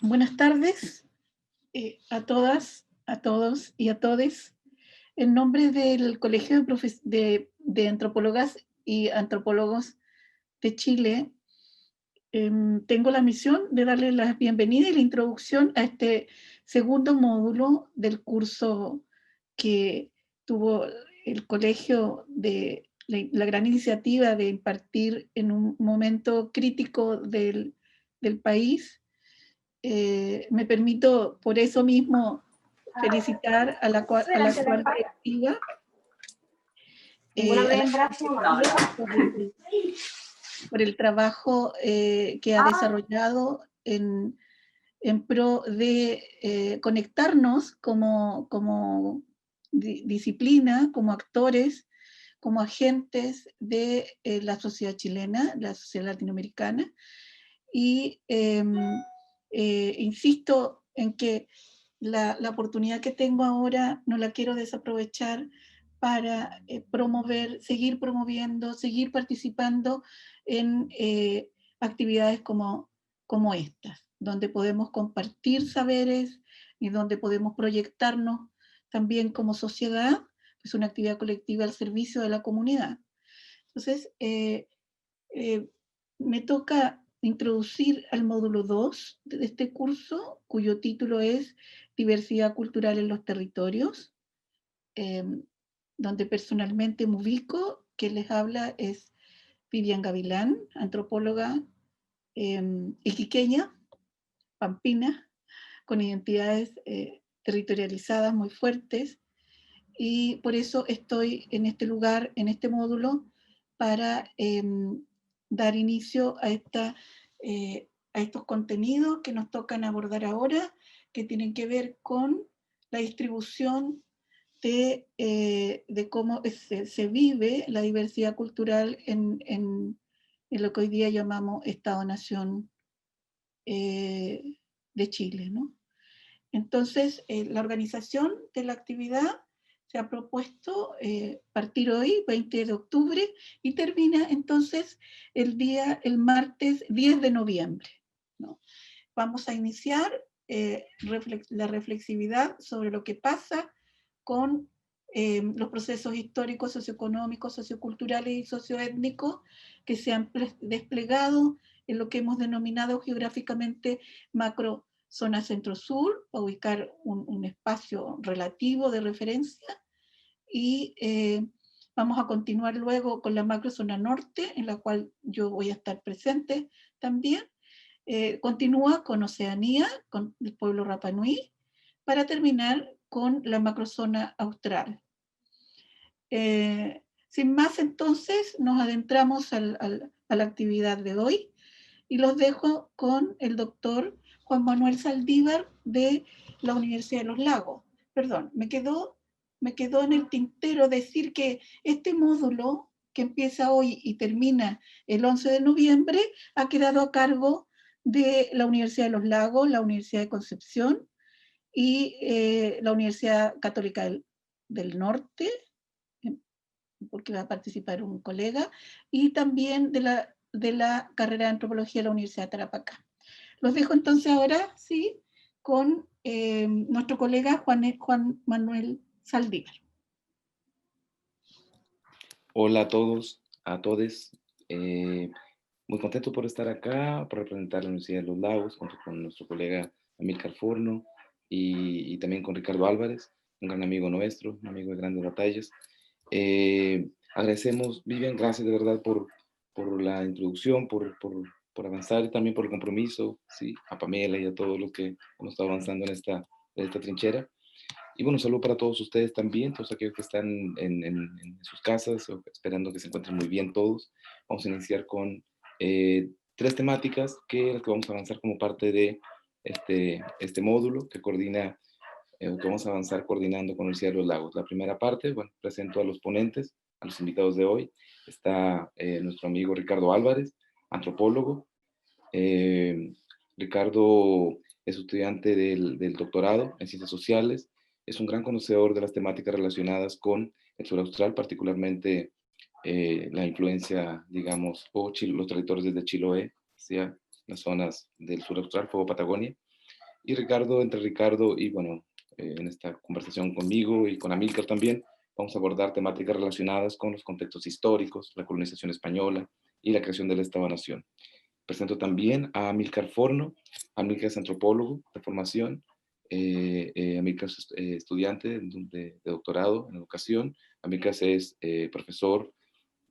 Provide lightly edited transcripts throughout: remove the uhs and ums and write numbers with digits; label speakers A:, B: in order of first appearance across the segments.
A: Buenas tardes a todas, a todos y a todes. En nombre del Colegio de Antropólogas y Antropólogos de Chile, tengo la misión de darle la bienvenida y la introducción a este segundo módulo del curso que tuvo el colegio de la gran iniciativa de impartir en un momento crítico del país. Me permito por eso mismo felicitar a la actual directiva, a la por el trabajo que ha desarrollado en pro de conectarnos como disciplina, como actores, como agentes de la sociedad chilena, la sociedad latinoamericana. Y insisto en que la oportunidad que tengo ahora no la quiero desaprovechar para promover, seguir promoviendo, seguir participando en actividades como estas, donde podemos compartir saberes y donde podemos proyectarnos también como sociedad, es una actividad colectiva al servicio de la comunidad. Entonces, me toca introducir al módulo 2 de este curso, cuyo título es Diversidad Cultural en los Territorios, eh, donde personalmente me ubico. Quien les habla es Vivian Gavilán, antropóloga iquiqueña, pampina, con identidades territorializadas muy fuertes, y por eso estoy en este lugar, en este módulo, para dar inicio a estos contenidos que nos tocan abordar ahora, que tienen que ver con la distribución de cómo se vive la diversidad cultural en lo que hoy día llamamos Estado-Nación de Chile, ¿no? Entonces, la organización de la actividad se ha propuesto partir hoy, 20 de octubre, y termina entonces el martes 10 de noviembre, ¿no? Vamos a iniciar la reflexividad sobre lo que pasa con los procesos históricos, socioeconómicos, socioculturales y socioétnicos que se han desplegado en lo que hemos denominado geográficamente macro zona centro-sur, para ubicar un espacio relativo de referencia, y vamos a continuar luego con la macro zona norte, en la cual yo voy a estar presente también. Continúa con Oceanía, con el pueblo Rapa Nui, para terminar con la macrozona austral. Sin más, entonces, nos adentramos a la actividad de hoy y los dejo con el doctor Juan Manuel Saldívar de la Universidad de los Lagos. Perdón, me quedó en el tintero decir que este módulo que empieza hoy y termina el 11 de noviembre ha quedado a cargo de la Universidad de los Lagos, la Universidad de Concepción y la Universidad Católica del Norte, porque va a participar un colega, y también de la carrera de antropología de la Universidad de Tarapacá. Los dejo entonces ahora, sí, con nuestro colega Juan Manuel Saldívar.
B: Hola a todos, a todes. Muy contento por estar acá, por representar la Universidad de los Lagos, junto con nuestro colega Amílcar Forno y también con Ricardo Álvarez, un gran amigo nuestro, un amigo de grandes batallas. Agradecemos, Vivian, gracias de verdad por la introducción, por avanzar y también por el compromiso, ¿sí? A Pamela y a todos los que hemos estado avanzando en esta trinchera. Y bueno, un saludo para todos ustedes también, todos aquellos que están en sus casas, esperando que se encuentren muy bien todos. Vamos a iniciar con tres temáticas que vamos a avanzar como parte de este módulo que coordina, que vamos a avanzar coordinando con la Universidad de los Lagos. La primera parte, bueno, presento a los ponentes, a los invitados de hoy. Está nuestro amigo Ricardo Álvarez, antropólogo. Ricardo es estudiante del doctorado en Ciencias Sociales. Es un gran conocedor de las temáticas relacionadas con el sur austral, particularmente la influencia, digamos, o los territorios desde Chiloé hacia las zonas del sur austral, Fuego Patagonia. Y Ricardo, entre Ricardo y, bueno, en esta conversación conmigo y con Amílcar también, vamos a abordar temáticas relacionadas con los contextos históricos, la colonización española y la creación del Estado-Nación. Presento también a Amílcar Forno. Amílcar es antropólogo de formación, Amílcar es estudiante de doctorado en educación, Amílcar es profesor,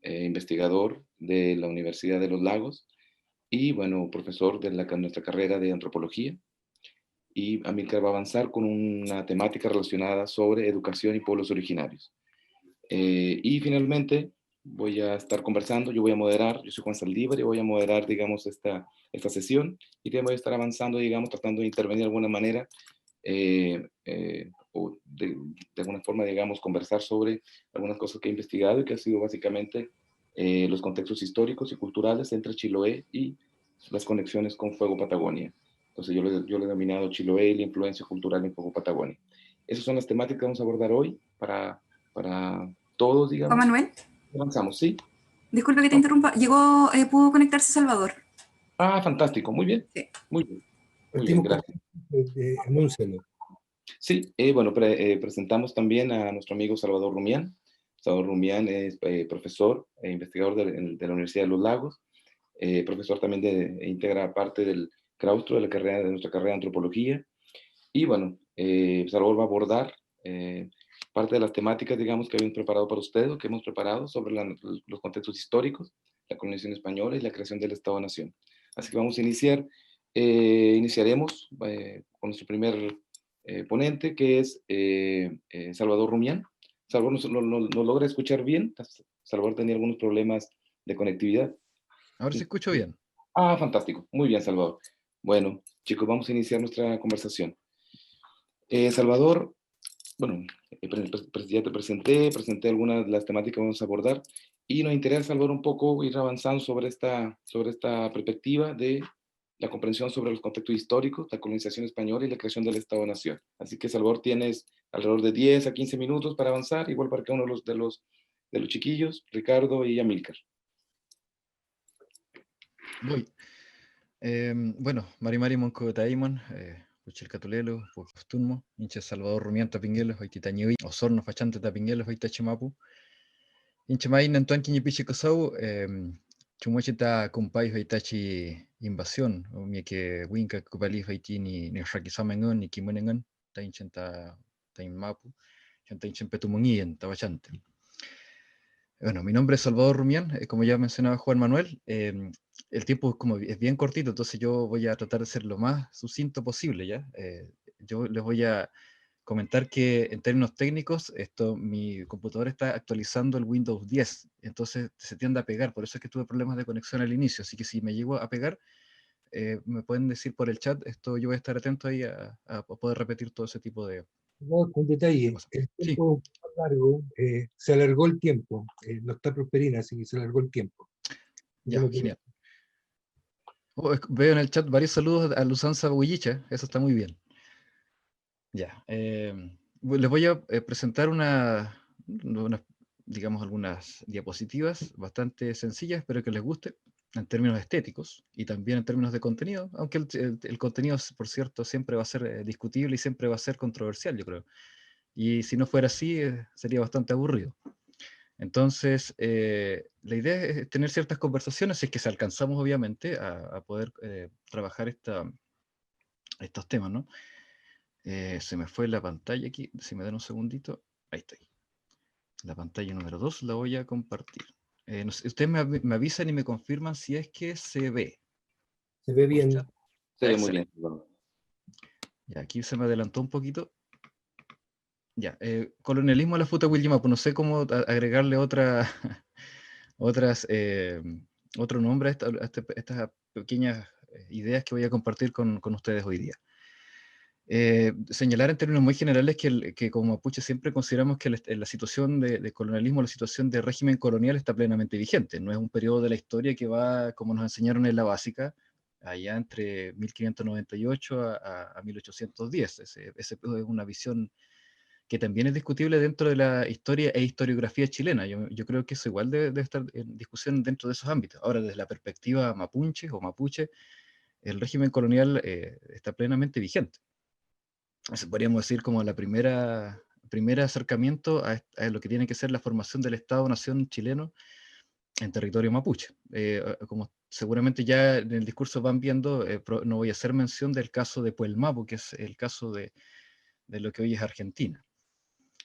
B: investigador de la Universidad de los Lagos y, bueno, profesor de nuestra carrera de antropología. Y Amílcar va a avanzar con una temática relacionada sobre educación y pueblos originarios. Y finalmente voy a estar conversando, yo voy a moderar, yo soy Juan Saldívar y voy a moderar, digamos, esta sesión y te voy a estar avanzando, digamos, tratando de intervenir de alguna manera o de alguna forma, digamos, conversar sobre algunas cosas que he investigado y que ha sido básicamente los contextos históricos y culturales entre Chiloé y las conexiones con Fuego Patagonia. Entonces yo lo he denominado Chiloé y la influencia cultural en Fuego Patagonia. Esas son las temáticas que vamos a abordar hoy para todos,
C: Juan
B: digamos.
C: Manuel,
B: Avanzamos, ¿sí?
C: disculpe que te interrumpa. Llegó, pudo conectarse Salvador.
B: Ah, fantástico, muy bien.
C: Sí.
B: Muy bien. Muy bien,
D: Partimos
B: gracias.
D: Anúncialo.
B: Sí, bueno, presentamos también a nuestro amigo Salvador Rumián. Salvador Rumián es profesor e investigador de la Universidad de los Lagos, profesor también integra parte del claustro de nuestra carrera de antropología. Y bueno, Salvador va a abordar parte de las temáticas, digamos, que habíamos preparado para ustedes, o que hemos preparado sobre los contextos históricos, la colonización española y la creación del Estado-Nación. Así que vamos a iniciar. Iniciaremos con nuestro primer ponente, que es Salvador Rumián. Salvador no logra escuchar bien. Salvador tenía algunos problemas de conectividad.
E: Ahora sí escucho bien.
B: Ah, fantástico. Muy bien, Salvador. Bueno, chicos, vamos a iniciar nuestra conversación. Salvador, bueno, ya te presenté algunas de las temáticas que vamos a abordar y nos interesa, Salvador, un poco ir avanzando sobre esta perspectiva de la comprensión sobre los contextos históricos, la colonización española y la creación del Estado-Nación. Así que, Salvador, tienes alrededor de 10 a 15 minutos para avanzar, igual para cada uno de los chiquillos, Ricardo y Amílcar.
E: Voy. Bueno, Mari Monco Taimon, Puchel Catulelo, Postunmo, Inche Salvador Rumián Tapinguelos, Haititañui, Osorno Fachante Tapinguelos, Haitachimapu, Inche Main Antoine Quiñipichi Cosau, Chumuachita Kumpai Haitachi Invasión, o mi que Winka Kupali Haiti ni Rakisamengon, ni Kimunengon, Tainchenta Taimapu, Chantainchen Petumunguien, Tabachante. Bueno, mi nombre es Salvador Rumián, como ya mencionaba Juan Manuel, el tiempo es bien cortito, entonces yo voy a tratar de ser lo más sucinto posible, ¿ya? Yo les voy a comentar que en términos técnicos, mi computador está actualizando el Windows 10, entonces se tiende a pegar, por eso es que tuve problemas de conexión al inicio, así que si me llego a pegar, me pueden decir por el chat, yo voy a estar atento ahí a poder repetir todo ese tipo de...
D: Un detalle, el tiempo es más largo, se alargó el tiempo, no está Prosperina, así que se alargó el tiempo.
E: Ya, genial. Veo en el chat varios saludos a Luzanza Bullicha, eso está muy bien. Ya, les voy a presentar digamos, algunas diapositivas bastante sencillas, espero que les guste, en términos estéticos y también en términos de contenido, aunque el contenido, por cierto, siempre va a ser discutible y siempre va a ser controversial, yo creo. Y si no fuera así, sería bastante aburrido. Entonces, la idea es tener ciertas conversaciones, si es que se alcanzamos, obviamente, a poder trabajar estos temas, ¿no? Se me fue la pantalla aquí, si me dan un segundito, ahí estoy. La pantalla número 2 la voy a compartir. No sé, ustedes me avisan y me confirman si es que se ve.
D: Se ve bien.
B: Se ve muy bien.
E: Ya, aquí se me adelantó un poquito. Ya, colonialismo a la futa Willimapu, no sé cómo agregarle otro nombre a estas pequeñas ideas que voy a compartir con ustedes hoy día. Señalar en términos muy generales que como mapuche siempre consideramos que la situación de colonialismo, la situación de régimen colonial está plenamente vigente. No es un periodo de la historia que va, como nos enseñaron en la básica, allá entre 1598 a 1810. Esa es una visión que también es discutible dentro de la historia e historiografía chilena. Yo creo que eso igual debe estar en discusión dentro de esos ámbitos. Ahora, desde la perspectiva mapuche o mapuche, el régimen colonial está plenamente vigente. Eso podríamos decir como la primer acercamiento a lo que tiene que ser la formación del Estado-Nación chileno en territorio mapuche. Como seguramente ya en el discurso van viendo, no voy a hacer mención del caso de Puelmapu, que es el caso de lo que hoy es Argentina.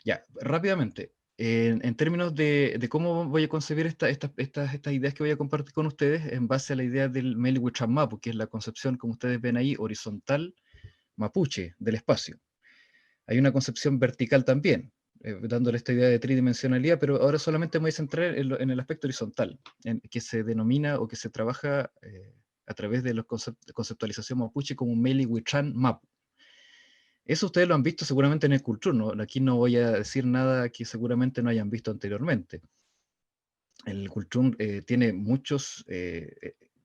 E: Ya, rápidamente, en términos de cómo voy a concebir estas ideas que voy a compartir con ustedes, en base a la idea del Meli Mapu, que es la concepción, como ustedes ven ahí, horizontal mapuche del espacio. Hay una concepción vertical también, dándole esta idea de tridimensionalidad, pero ahora solamente me voy a centrar en el aspecto horizontal, que se denomina o que se trabaja a través de la conceptualización mapuche como Meli Huichan Mapu. Eso ustedes lo han visto seguramente en el Culture, ¿no? Aquí no voy a decir nada que seguramente no hayan visto anteriormente. El Culture tiene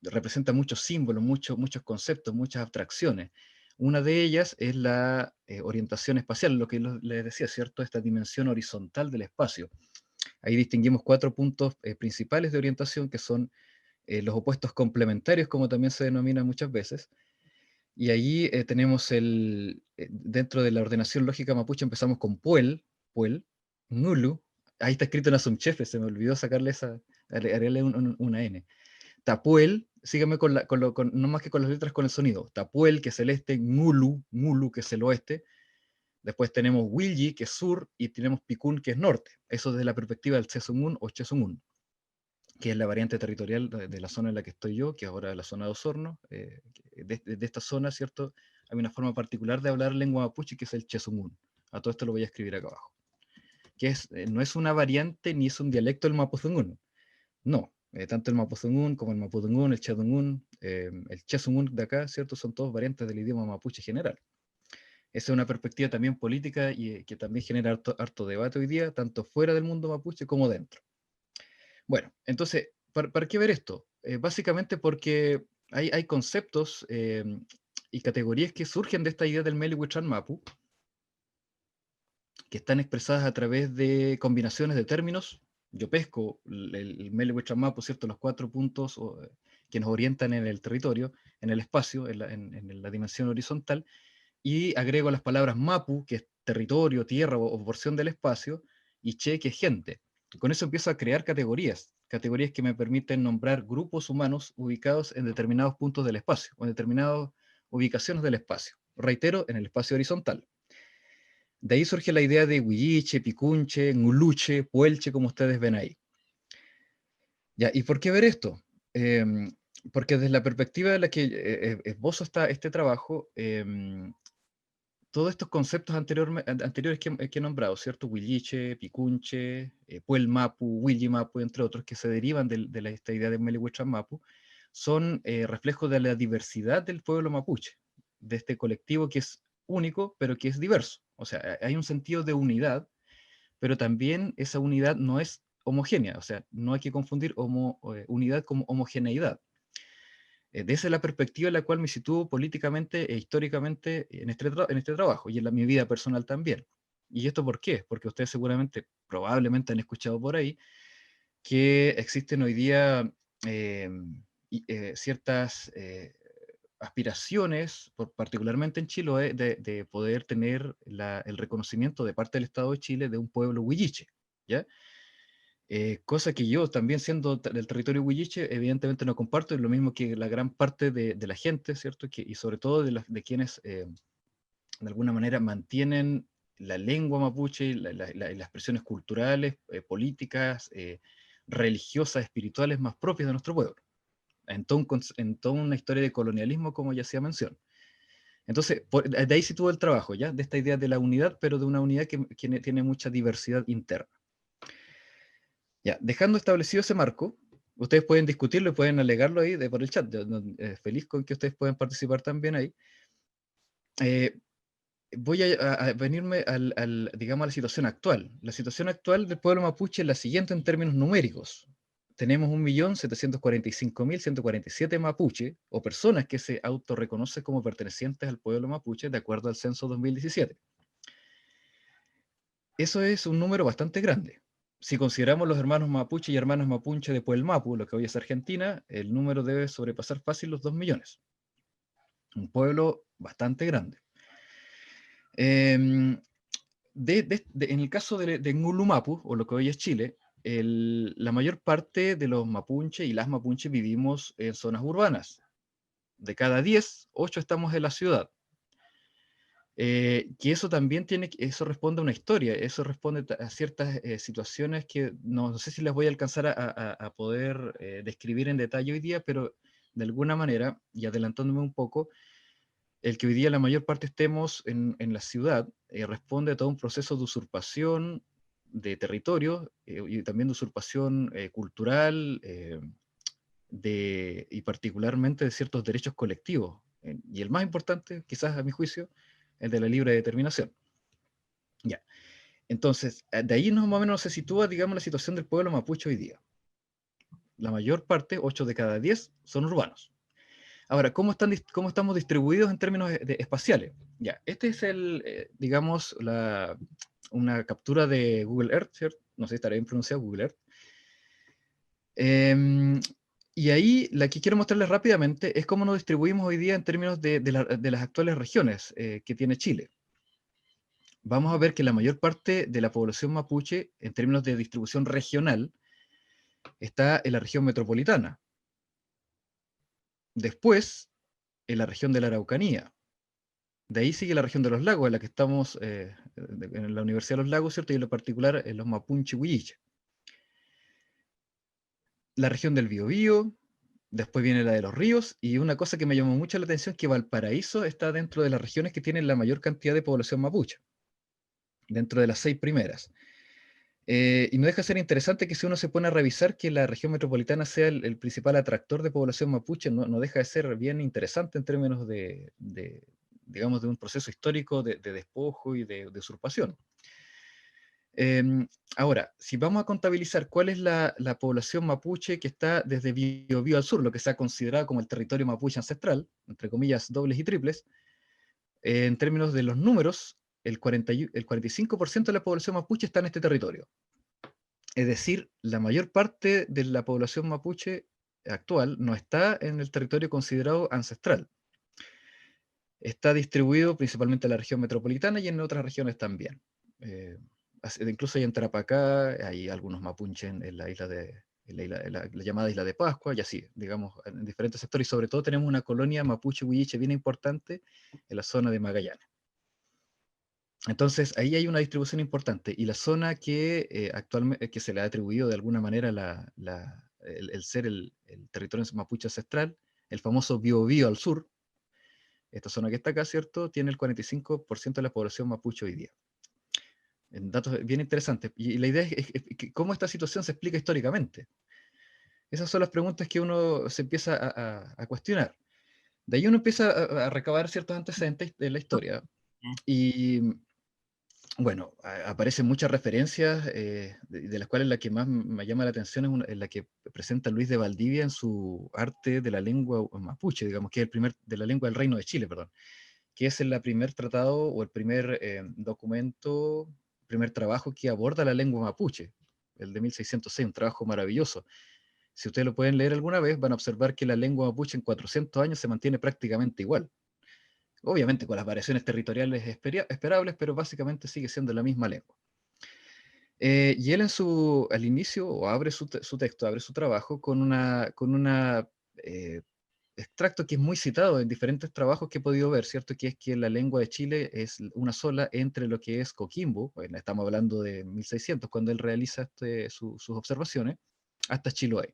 E: representa muchos símbolos, muchos conceptos, muchas abstracciones. Una de ellas es la orientación espacial, lo que les decía, ¿cierto? Esta dimensión horizontal del espacio. Ahí distinguimos 4 puntos principales de orientación, que son los opuestos complementarios, como también se denomina muchas veces. Y allí tenemos dentro de la ordenación lógica mapuche empezamos con Puel, Ngulu, ahí está escrito en Asumchefe, se me olvidó agregarle una N. Tapuel, síganme no más que con las letras, con el sonido. Tapuel, que es el este, Ngulu, que es el oeste. Después tenemos Wilji, que es sur, y tenemos Picún, que es norte. Eso desde la perspectiva del Chesungun o Chesungun, que es la variante territorial de la zona en la que estoy yo, que ahora es la zona de Osorno. De esta zona, ¿cierto? Hay una forma particular de hablar lengua mapuche, que es el Chesungun. A todo esto lo voy a escribir acá abajo. Que no es una variante ni es un dialecto del Mapudungun. No, tanto el Mapudungun como el Mapudungun, el Chedungun, el Chesungun de acá, ¿cierto? Son todos variantes del idioma mapuche general. Esa es una perspectiva también política y que también genera harto debate hoy día, tanto fuera del mundo mapuche como dentro. Bueno, entonces, ¿para qué ver esto? Básicamente porque hay conceptos y categorías que surgen de esta idea del Meli Huichan Mapu, que están expresadas a través de combinaciones de términos. Yo pesco el Meli Huichan Mapu, ¿cierto? Los 4 puntos que nos orientan en el territorio, en el espacio, en la dimensión horizontal, y agrego las palabras Mapu, que es territorio, tierra o porción del espacio, y Che, que es gente. Y con eso empiezo a crear categorías que me permiten nombrar grupos humanos ubicados en determinados puntos del espacio, o en determinadas ubicaciones del espacio. Reitero, en el espacio horizontal. De ahí surge la idea de Huilliche, Picunche, Nguluche, Puelche, como ustedes ven ahí. Ya, ¿y por qué ver esto? Porque desde la perspectiva de la que esbozo este trabajo, todos estos conceptos anteriores que he nombrado, ¿cierto? Huilliche, Picunche, Puelmapu, Willimapu, entre otros, que se derivan de esta idea de Meli Huichan Mapu, son reflejos de la diversidad del pueblo mapuche, de este colectivo que es único, pero que es diverso. O sea, hay un sentido de unidad, pero también esa unidad no es homogénea. O sea, no hay que confundir unidad como homogeneidad. Esa es la perspectiva en la cual me sitúo políticamente e históricamente en este trabajo y en mi vida personal también. ¿Y esto por qué? Porque ustedes seguramente, probablemente han escuchado por ahí que existen hoy día ciertas aspiraciones, particularmente en Chiloé, de poder tener el reconocimiento de parte del Estado de Chile de un pueblo huilliche, ¿ya? Cosa que yo también siendo del territorio huilliche, evidentemente no comparto, es lo mismo que la gran parte de la gente, ¿cierto? Y sobre todo de quienes de alguna manera mantienen la lengua mapuche y las expresiones culturales, políticas, religiosas, espirituales más propias de nuestro pueblo, en toda una historia de colonialismo, como ya hacía mención. Entonces, de ahí sitúo el trabajo, ¿ya? De esta idea de la unidad, pero de una unidad que tiene mucha diversidad interna. Ya, dejando establecido ese marco, ustedes pueden discutirlo y pueden alegarlo ahí por el chat. Feliz con que ustedes puedan participar también ahí. Voy a venirme digamos, a la situación actual. La situación actual del pueblo mapuche es la siguiente en términos numéricos. Tenemos 1.745.147 mapuche, o personas que se autorreconocen como pertenecientes al pueblo mapuche, de acuerdo al censo 2017. Eso es un número bastante grande. Si consideramos los hermanos mapuche y hermanas mapuche de Puelmapu, lo que hoy es Argentina, el número debe sobrepasar fácil los 2 millones. un pueblo bastante grande. En el caso de Ngulumapu, o lo que hoy es Chile, la mayor parte de los mapuches y las mapuches vivimos en zonas urbanas. De cada 10, 8 estamos en la ciudad. Que eso también eso responde a una historia, eso responde a ciertas situaciones que no sé si las voy a alcanzar a poder describir en detalle hoy día, pero de alguna manera, y adelantándome un poco, el que hoy día la mayor parte estemos en la ciudad responde a todo un proceso de usurpación de territorio y también de usurpación cultural y particularmente de ciertos derechos colectivos. Y el más importante, quizás a mi juicio, el de la libre determinación. Ya. Entonces, de ahí más o menos se sitúa, digamos, la situación del pueblo mapuche hoy día. La mayor parte, 8 de cada 10, son urbanos. Ahora, ¿cómo estamos distribuidos en términos espaciales? Ya, este es digamos, una captura de Google Earth, ¿cierto? No sé si estará bien pronunciado Google Earth. Y ahí la que quiero mostrarles rápidamente es cómo nos distribuimos hoy día en términos de las actuales regiones que tiene Chile. Vamos a ver que la mayor parte de la población mapuche, en términos de distribución regional, está en la región metropolitana. Después, en la región de la Araucanía. De ahí sigue la región de los lagos, en la que estamos en la Universidad de los Lagos, ¿cierto? Y en lo particular en los Mapunche Huilliche. La región del Biobío, después viene la de los ríos, y una cosa que me llamó mucho la atención es que Valparaíso está dentro de las regiones que tienen la mayor cantidad de población mapuche, dentro de las 6 primeras. Y no deja de ser interesante que si uno se pone a revisar que la región metropolitana sea el principal atractor de población mapuche, no deja de ser bien interesante en términos digamos, de un proceso histórico de despojo y de usurpación. Ahora, si vamos a contabilizar cuál es la población mapuche que está desde Biobío al sur, lo que se ha considerado como el territorio mapuche ancestral, entre comillas dobles y triples, en términos de los números, el 45% de la población mapuche está en este territorio. Es decir, la mayor parte de la población mapuche actual no está en el territorio considerado ancestral. Está distribuido principalmente en la región metropolitana y en otras regiones también. Incluso hay en Tarapacá, hay algunos mapuches en la isla la llamada Isla de Pascua, y así, digamos, en diferentes sectores. Y sobre todo tenemos una colonia mapuche huilliche bien importante en la zona de Magallanes. Entonces, ahí hay una distribución importante. Y la zona que actualmente que se le ha atribuido de alguna manera el ser el territorio mapuche ancestral, el famoso Biobío al sur, esta zona que está acá, ¿cierto?, tiene el 45% de la población mapuche hoy día. En datos bien interesantes. Y la idea es cómo esta situación se explica históricamente. Esas son las preguntas que uno se empieza a cuestionar. De ahí uno empieza a recabar ciertos antecedentes de la historia. Y bueno, aparecen muchas referencias, de las cuales la que más me llama la atención es la que presenta Luis de Valdivia en su arte de la lengua mapuche, digamos, que es de la lengua del Reino de Chile, perdón, que es el primer tratado o el primer documento, primer trabajo que aborda la lengua mapuche, el de 1606, un trabajo maravilloso. Si ustedes lo pueden leer alguna vez, van a observar que la lengua mapuche en 400 años se mantiene prácticamente igual. Obviamente con las variaciones territoriales esperables, pero básicamente sigue siendo la misma lengua. Y él al inicio, o abre su texto, abre su trabajo con una extracto que es muy citado en diferentes trabajos que he podido ver, ¿cierto? Que es que la lengua de Chile es una sola entre lo que es Coquimbo, bueno, estamos hablando de 1600, cuando él realiza sus observaciones, hasta Chiloé.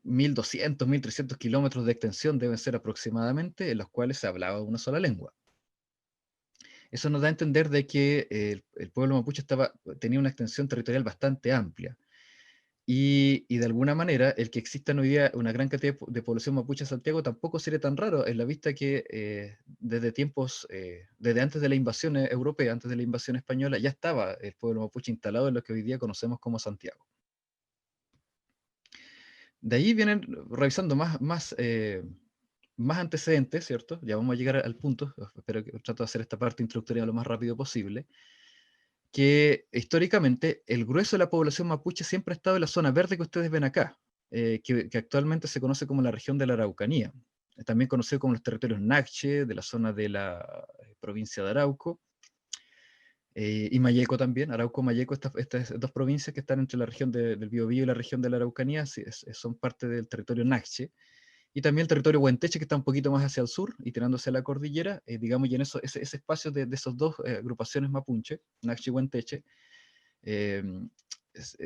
E: 1200, 1300 kilómetros de extensión deben ser aproximadamente, en los cuales se hablaba una sola lengua. Eso nos da a entender de que el pueblo mapuche tenía una extensión territorial bastante amplia. Y de alguna manera, el que exista hoy día una gran cantidad de población mapuche en Santiago tampoco sería tan raro, en la vista que desde antes de la invasión europea, antes de la invasión española, ya estaba el pueblo mapuche instalado en lo que hoy día conocemos como Santiago. De ahí vienen revisando más antecedentes, ¿cierto? Ya vamos a llegar al punto, espero que trato de hacer esta parte introductoria lo más rápido posible, que históricamente el grueso de la población mapuche siempre ha estado en la zona verde que ustedes ven acá, que actualmente se conoce como la región de la Araucanía. también conocido como los territorios Nakche, de la zona de la provincia de Arauco, y Mayeco también, Arauco-Mayeco, estas dos provincias que están entre la región del Biobío y la región de la Araucanía, son parte del territorio Nakche, y también el territorio Huenteche, que está un poquito más hacia el sur y tirándose a la cordillera, digamos, y en ese espacio de esas dos agrupaciones mapuche, Nakche y Huenteche, de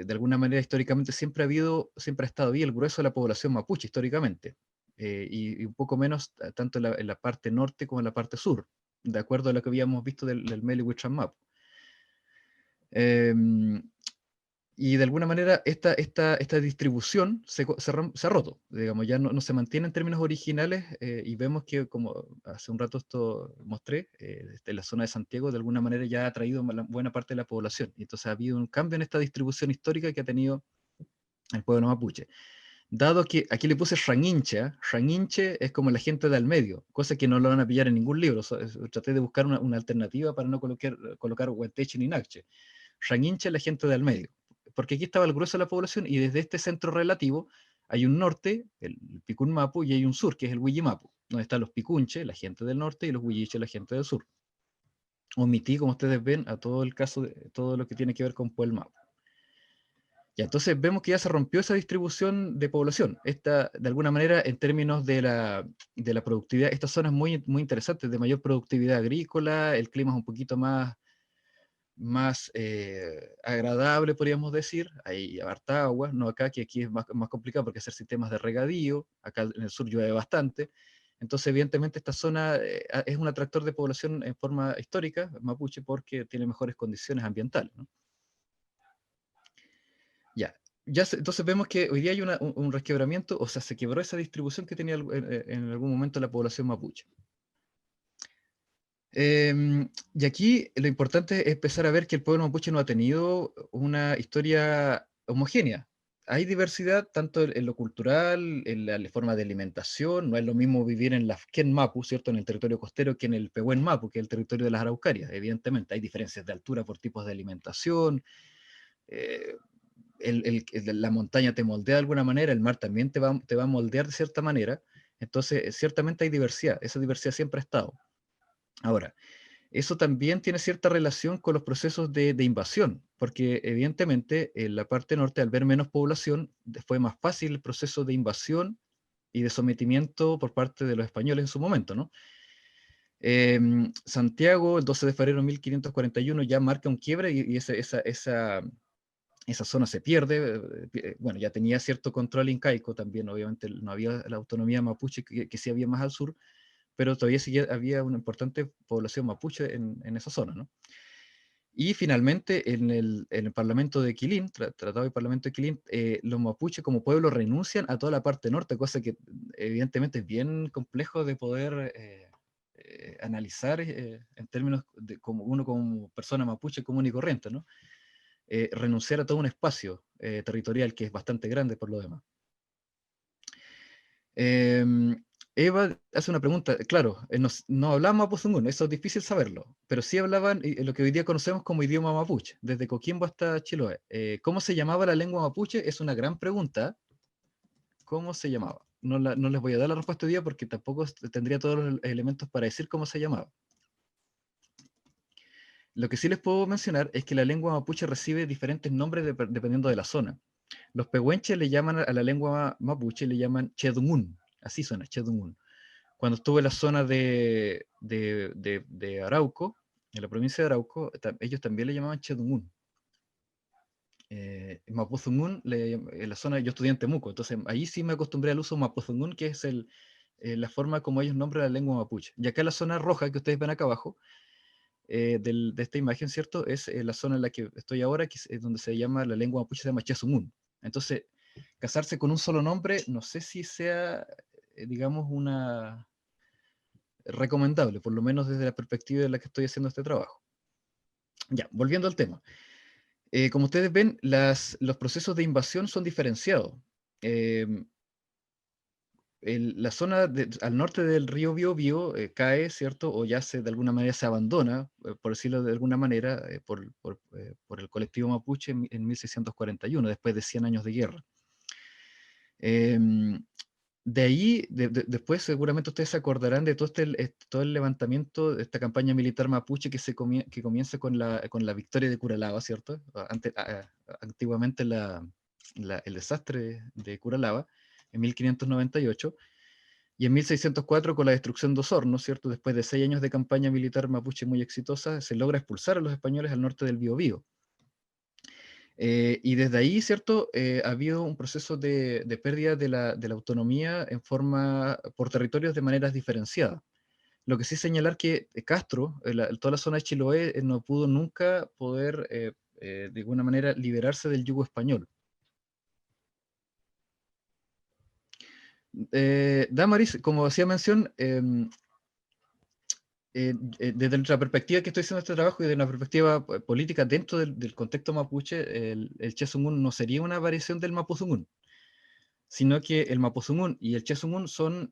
E: alguna manera históricamente siempre ha estado ahí el grueso de la población mapuche históricamente, y un poco menos tanto en la parte norte como en la parte sur, de acuerdo a lo que habíamos visto del Meli Huicham Map. Y de alguna manera esta distribución se ha roto, digamos, ya no se mantiene en términos originales, y vemos que, como hace un rato esto mostré, desde la zona de Santiago de alguna manera ya ha traído buena parte de la población, y entonces ha habido un cambio en esta distribución histórica que ha tenido el pueblo mapuche. Dado que aquí le puse Ranginche, Ranginche es como la gente del medio, cosa que no lo van a pillar en ningún libro, traté de buscar una alternativa para no colocar Huenteche ni Nakche. Ranginche es la gente del medio, porque aquí estaba el grueso de la población y desde este centro relativo hay un norte, el Picún Mapu, y hay un sur, que es el Huillimapu, donde están los Picunche, la gente del norte, y los Huilliche, la gente del sur. Omití, como ustedes ven, a todo el caso de todo lo que tiene que ver con Puel Mapu. Ya, entonces vemos que ya se rompió esa distribución de población. Esta, de alguna manera, en términos de la productividad, estas zonas muy, muy interesantes, de mayor productividad agrícola, el clima es un poquito más agradable, podríamos decir. Hay harta agua, no acá, que aquí es más complicado porque hacer sistemas de regadío, acá en el sur llueve bastante. Entonces, evidentemente, esta zona es un atractor de población en forma histórica, mapuche, porque tiene mejores condiciones ambientales, ¿no? Ya, entonces vemos que hoy día hay un resquebramiento, o sea, se quebró esa distribución que tenía en algún momento la población mapuche. Y aquí lo importante es empezar a ver que el pueblo mapuche no ha tenido una historia homogénea. Hay diversidad tanto en lo cultural, en la forma de alimentación. No es lo mismo vivir en la Fken Mapu, ¿cierto?, en el territorio costero, que en el Pehuen Mapu, que es el territorio de las Araucarias. Evidentemente hay diferencias de altura por tipos de alimentación. eh, la montaña te moldea de alguna manera, el mar también te va a moldear de cierta manera. Entonces, ciertamente hay diversidad. Esa diversidad siempre ha estado. Ahora, eso también tiene cierta relación con los procesos de invasión, porque evidentemente en la parte norte, al ver menos población, fue más fácil el proceso de invasión y de sometimiento por parte de los españoles en su momento, ¿no? Santiago, el 12 de febrero de 1541, ya marca un quiebre y esa zona se pierde. Bueno, ya tenía cierto control incaico también, obviamente no había la autonomía mapuche que sí había más al sur, pero todavía había una importante población mapuche en esa zona, ¿no? Y finalmente, en el Parlamento de Quilín, Tratado del Parlamento de Quilín, los mapuches como pueblo renuncian a toda la parte norte, cosa que evidentemente es bien complejo de poder analizar en términos de como uno como persona mapuche común y corriente, ¿no? Renunciar a todo un espacio territorial que es bastante grande por lo demás. Eva hace una pregunta, claro, no hablaban mapuzungún, eso es difícil saberlo, pero sí hablaban lo que hoy día conocemos como idioma mapuche, desde Coquimbo hasta Chiloé. ¿Cómo se llamaba la lengua mapuche? Es una gran pregunta. ¿Cómo se llamaba? No les voy a dar la respuesta hoy día porque tampoco tendría todos los elementos para decir cómo se llamaba. Lo que sí les puedo mencionar es que la lengua mapuche recibe diferentes nombres dependiendo de la zona. Los pehuenches le llaman a la lengua mapuche, le llaman chedungún, así suena, chedungún. Cuando estuve en la zona de Arauco, en la provincia de Arauco, ellos también le llamaban chedungún. Mapuzungún, en la zona, yo estudié en Temuco, entonces ahí sí me acostumbré al uso mapuzungún, que es la forma como ellos nombran la lengua mapuche. Y acá la zona roja que ustedes ven acá abajo, de esta imagen, ¿cierto? Es la zona en la que estoy ahora, que es donde se llama la lengua mapuche, se llama Chazungún. Entonces, casarse con un solo nombre, no sé si sea, digamos, una recomendable, por lo menos desde la perspectiva de la que estoy haciendo este trabajo. Ya, volviendo al tema. Como ustedes ven, los procesos de invasión son diferenciados. La zona al norte del río Biobío cae, ¿cierto? O ya de alguna manera se abandona, por decirlo de alguna manera, por el colectivo mapuche en 1641, después de 100 años de guerra. de ahí, después seguramente ustedes se acordarán de todo el levantamiento de esta campaña militar mapuche que comienza con la victoria de Curalaba, ¿cierto? Antiguamente el desastre de Curalaba, en 1598, y en 1604 con la destrucción de Osorno, ¿cierto? Después de 6 años de campaña militar mapuche muy exitosa, se logra expulsar a los españoles al norte del Biobío. Y desde ahí, ¿cierto? Ha habido un proceso de pérdida de la autonomía por territorios de maneras diferenciadas. Lo que sí señalar que Castro, toda la zona de Chiloé, no pudo nunca poder, de alguna manera, liberarse del yugo español. Damaris, como hacía mención, desde nuestra perspectiva que estoy haciendo este trabajo y de una perspectiva política dentro del contexto mapuche, el Chesungun no sería una variación del Mapuzungún, sino que el Mapuzungún y el Chesungun son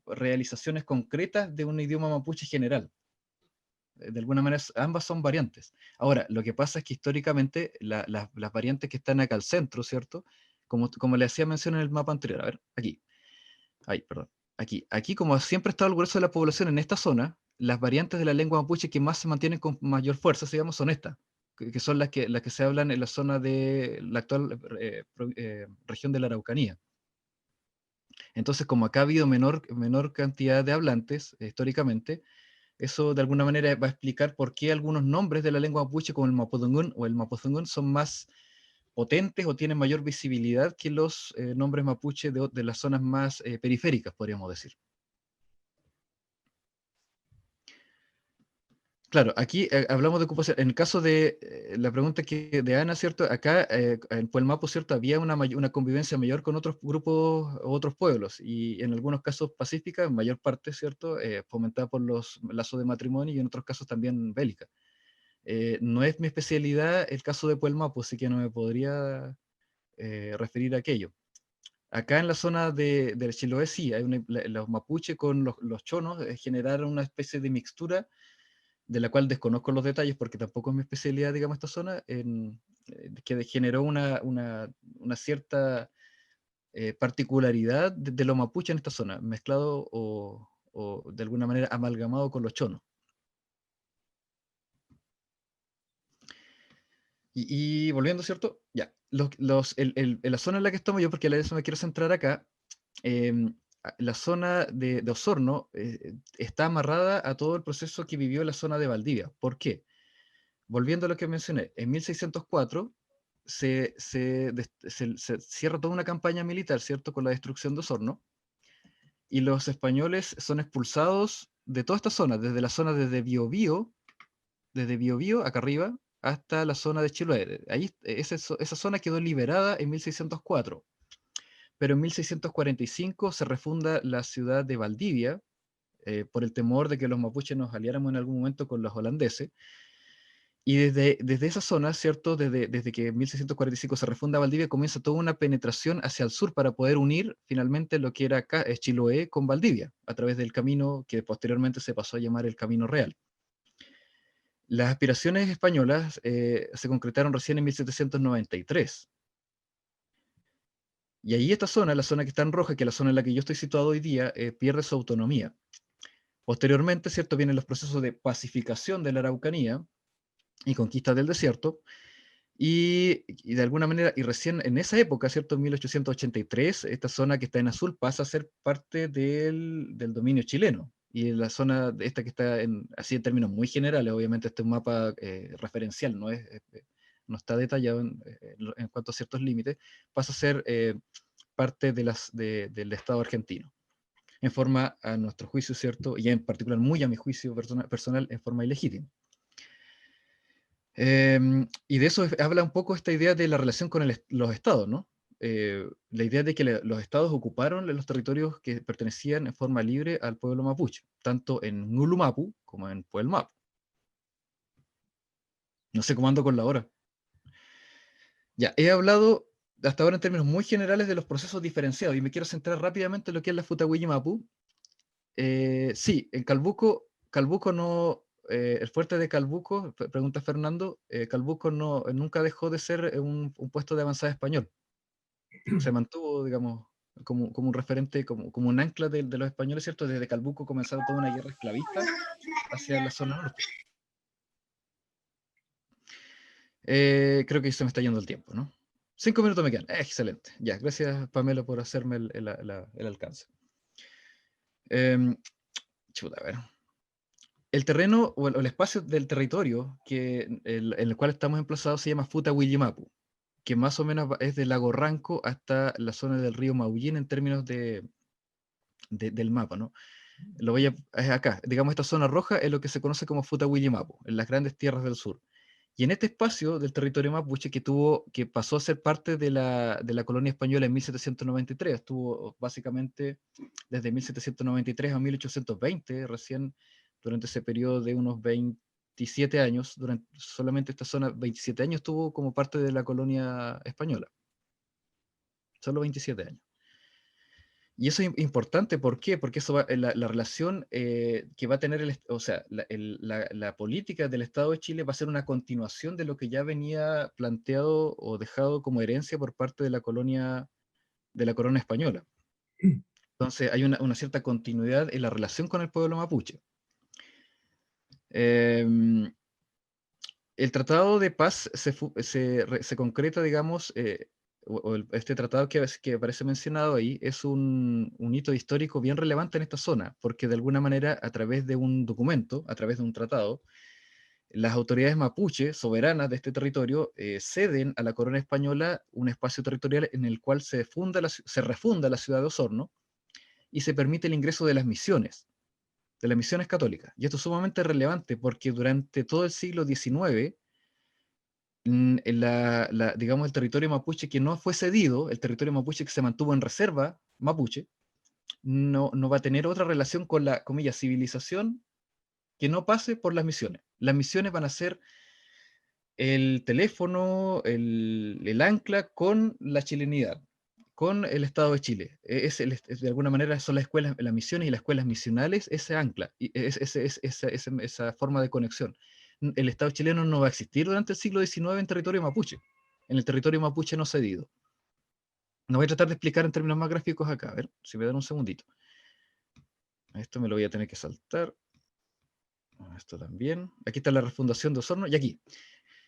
E: realizaciones concretas de un idioma mapuche general. De alguna manera, ambas son variantes. Ahora, lo que pasa es que históricamente las variantes que están acá al centro, ¿cierto? Como le hacía mención en el mapa anterior, a ver, aquí. Ay, perdón. Aquí, como siempre ha estado el grueso de la población en esta zona, las variantes de la lengua mapuche que más se mantienen con mayor fuerza, digamos, son estas, que son las que se hablan en la zona de la actual región de la Araucanía. Entonces, como acá ha habido menor cantidad de hablantes, históricamente, eso de alguna manera va a explicar por qué algunos nombres de la lengua mapuche, como el mapudungún o el mapuzungún, son más potentes o tienen mayor visibilidad que los nombres mapuche de las zonas más periféricas, podríamos decir. Claro, aquí hablamos de ocupación. En el caso de la pregunta de Ana, ¿cierto? Acá en Puelmapo, ¿cierto? Había una convivencia mayor con otros grupos o otros pueblos, y en algunos casos pacífica, en mayor parte, ¿cierto? Fomentada por los lazos de matrimonio, y en otros casos también bélica. No es mi especialidad el caso de Puelmapo, así que no me podría referir a aquello. Acá en la zona del Chiloé sí, hay los mapuches con los chonos generaron una especie de mixtura de la cual desconozco los detalles porque tampoco es mi especialidad, digamos, esta zona, que generó una cierta particularidad de los mapuches en esta zona, mezclado o de alguna manera amalgamado con los chonos. Y volviendo, ¿cierto? Ya, en la zona en la que estamos yo, porque a eso me quiero centrar acá, la zona de Osorno está amarrada a todo el proceso que vivió la zona de Valdivia. ¿Por qué? Volviendo a lo que mencioné, en 1604 se cierra toda una campaña militar, ¿cierto?, con la destrucción de Osorno, y los españoles son expulsados de toda esta zona, desde la zona desde Biobío, acá arriba, hasta la zona de Chiloé. Ahí, esa zona quedó liberada en 1604, pero en 1645 se refunda la ciudad de Valdivia, por el temor de que los mapuches nos aliáramos en algún momento con los holandeses. Y desde esa zona, ¿cierto? Desde que en 1645 se refunda Valdivia, comienza toda una penetración hacia el sur para poder unir finalmente lo que era acá, Chiloé con Valdivia, a través del camino que posteriormente se pasó a llamar el Camino Real. Las aspiraciones españolas se concretaron recién en 1793. Y ahí esta zona, la zona que está en roja, que es la zona en la que yo estoy situado hoy día, pierde su autonomía. Posteriormente, ¿cierto? Vienen los procesos de pacificación de la Araucanía y conquista del desierto, y de alguna manera, y recién en esa época, ¿cierto? En 1883, esta zona que está en azul pasa a ser parte del dominio chileno. Y la zona esta que está así en términos muy generales, obviamente este es un mapa referencial, no está detallado en cuanto a ciertos límites, pasa a ser parte del Estado argentino, en forma, a nuestro juicio, ¿cierto? Y en particular, muy a mi juicio personal, en forma ilegítima. Y de eso habla un poco esta idea de la relación con los estados, ¿no? La idea de que los estados ocuparon los territorios que pertenecían en forma libre al pueblo mapuche, tanto en Nulumapu como en Puelmapu. No sé cómo ando con la hora. Ya, he hablado hasta ahora en términos muy generales de los procesos diferenciados y me quiero centrar rápidamente en lo que es la Futahwillimapu. Sí, en Calbuco no, el fuerte de Calbuco, pregunta Fernando, Calbuco nunca dejó de ser un puesto de avanzada español. Se mantuvo, digamos, como un referente, como un ancla de los españoles, ¿cierto? Desde Calbuco comenzaron toda una guerra esclavista hacia la zona norte. Creo que se me está yendo el tiempo, ¿no? 5 minutos me quedan. Excelente. Ya, gracias Pamela por hacerme el alcance. Chuta, a ver. El terreno o el espacio del territorio en el cual estamos emplazados se llama Futa-Willimapu, que más o menos es del lago Ranco hasta la zona del río Maullín en términos del mapa, ¿no? Es acá, digamos, esta zona roja es lo que se conoce como Futa-Willimapu, en las grandes tierras del sur. Y en este espacio del territorio mapuche que pasó a ser parte de la colonia española en 1793, estuvo básicamente desde 1793 a 1820, recién durante ese periodo de unos 27 años, durante solamente esta zona, 27 años estuvo como parte de la colonia española. Solo 27 años. Y eso es importante, ¿por qué? Porque eso la relación que va a tener, o sea, la política del Estado de Chile va a ser una continuación de lo que ya venía planteado o dejado como herencia por parte de la corona española. Entonces hay una cierta continuidad en la relación con el pueblo mapuche. El Tratado de Paz se concreta, digamos, este tratado que aparece mencionado ahí es un hito histórico bien relevante en esta zona, porque de alguna manera a través de un documento, a través de un tratado, las autoridades mapuche soberanas de este territorio ceden a la corona española un espacio territorial en el cual se refunda la ciudad de Osorno y se permite el ingreso de las misiones católicas. Y esto es sumamente relevante porque durante todo el siglo XIX, digamos, el territorio mapuche que no fue cedido, el territorio mapuche que se mantuvo en reserva mapuche, no va a tener otra relación con la, comillas, civilización que no pase por las misiones. Las misiones van a ser el teléfono, el ancla con la chilenidad, con el Estado de Chile. De alguna manera son las escuelas, las misiones y las escuelas misionales, ese ancla, y esa forma de conexión. El Estado chileno no va a existir durante el siglo XIX en territorio mapuche, en el territorio mapuche no cedido. No voy a tratar de explicar en términos más gráficos acá, a ver, si me dan un segundito. Esto me lo voy a tener que saltar. Esto también. Aquí está la refundación de Osorno, y aquí.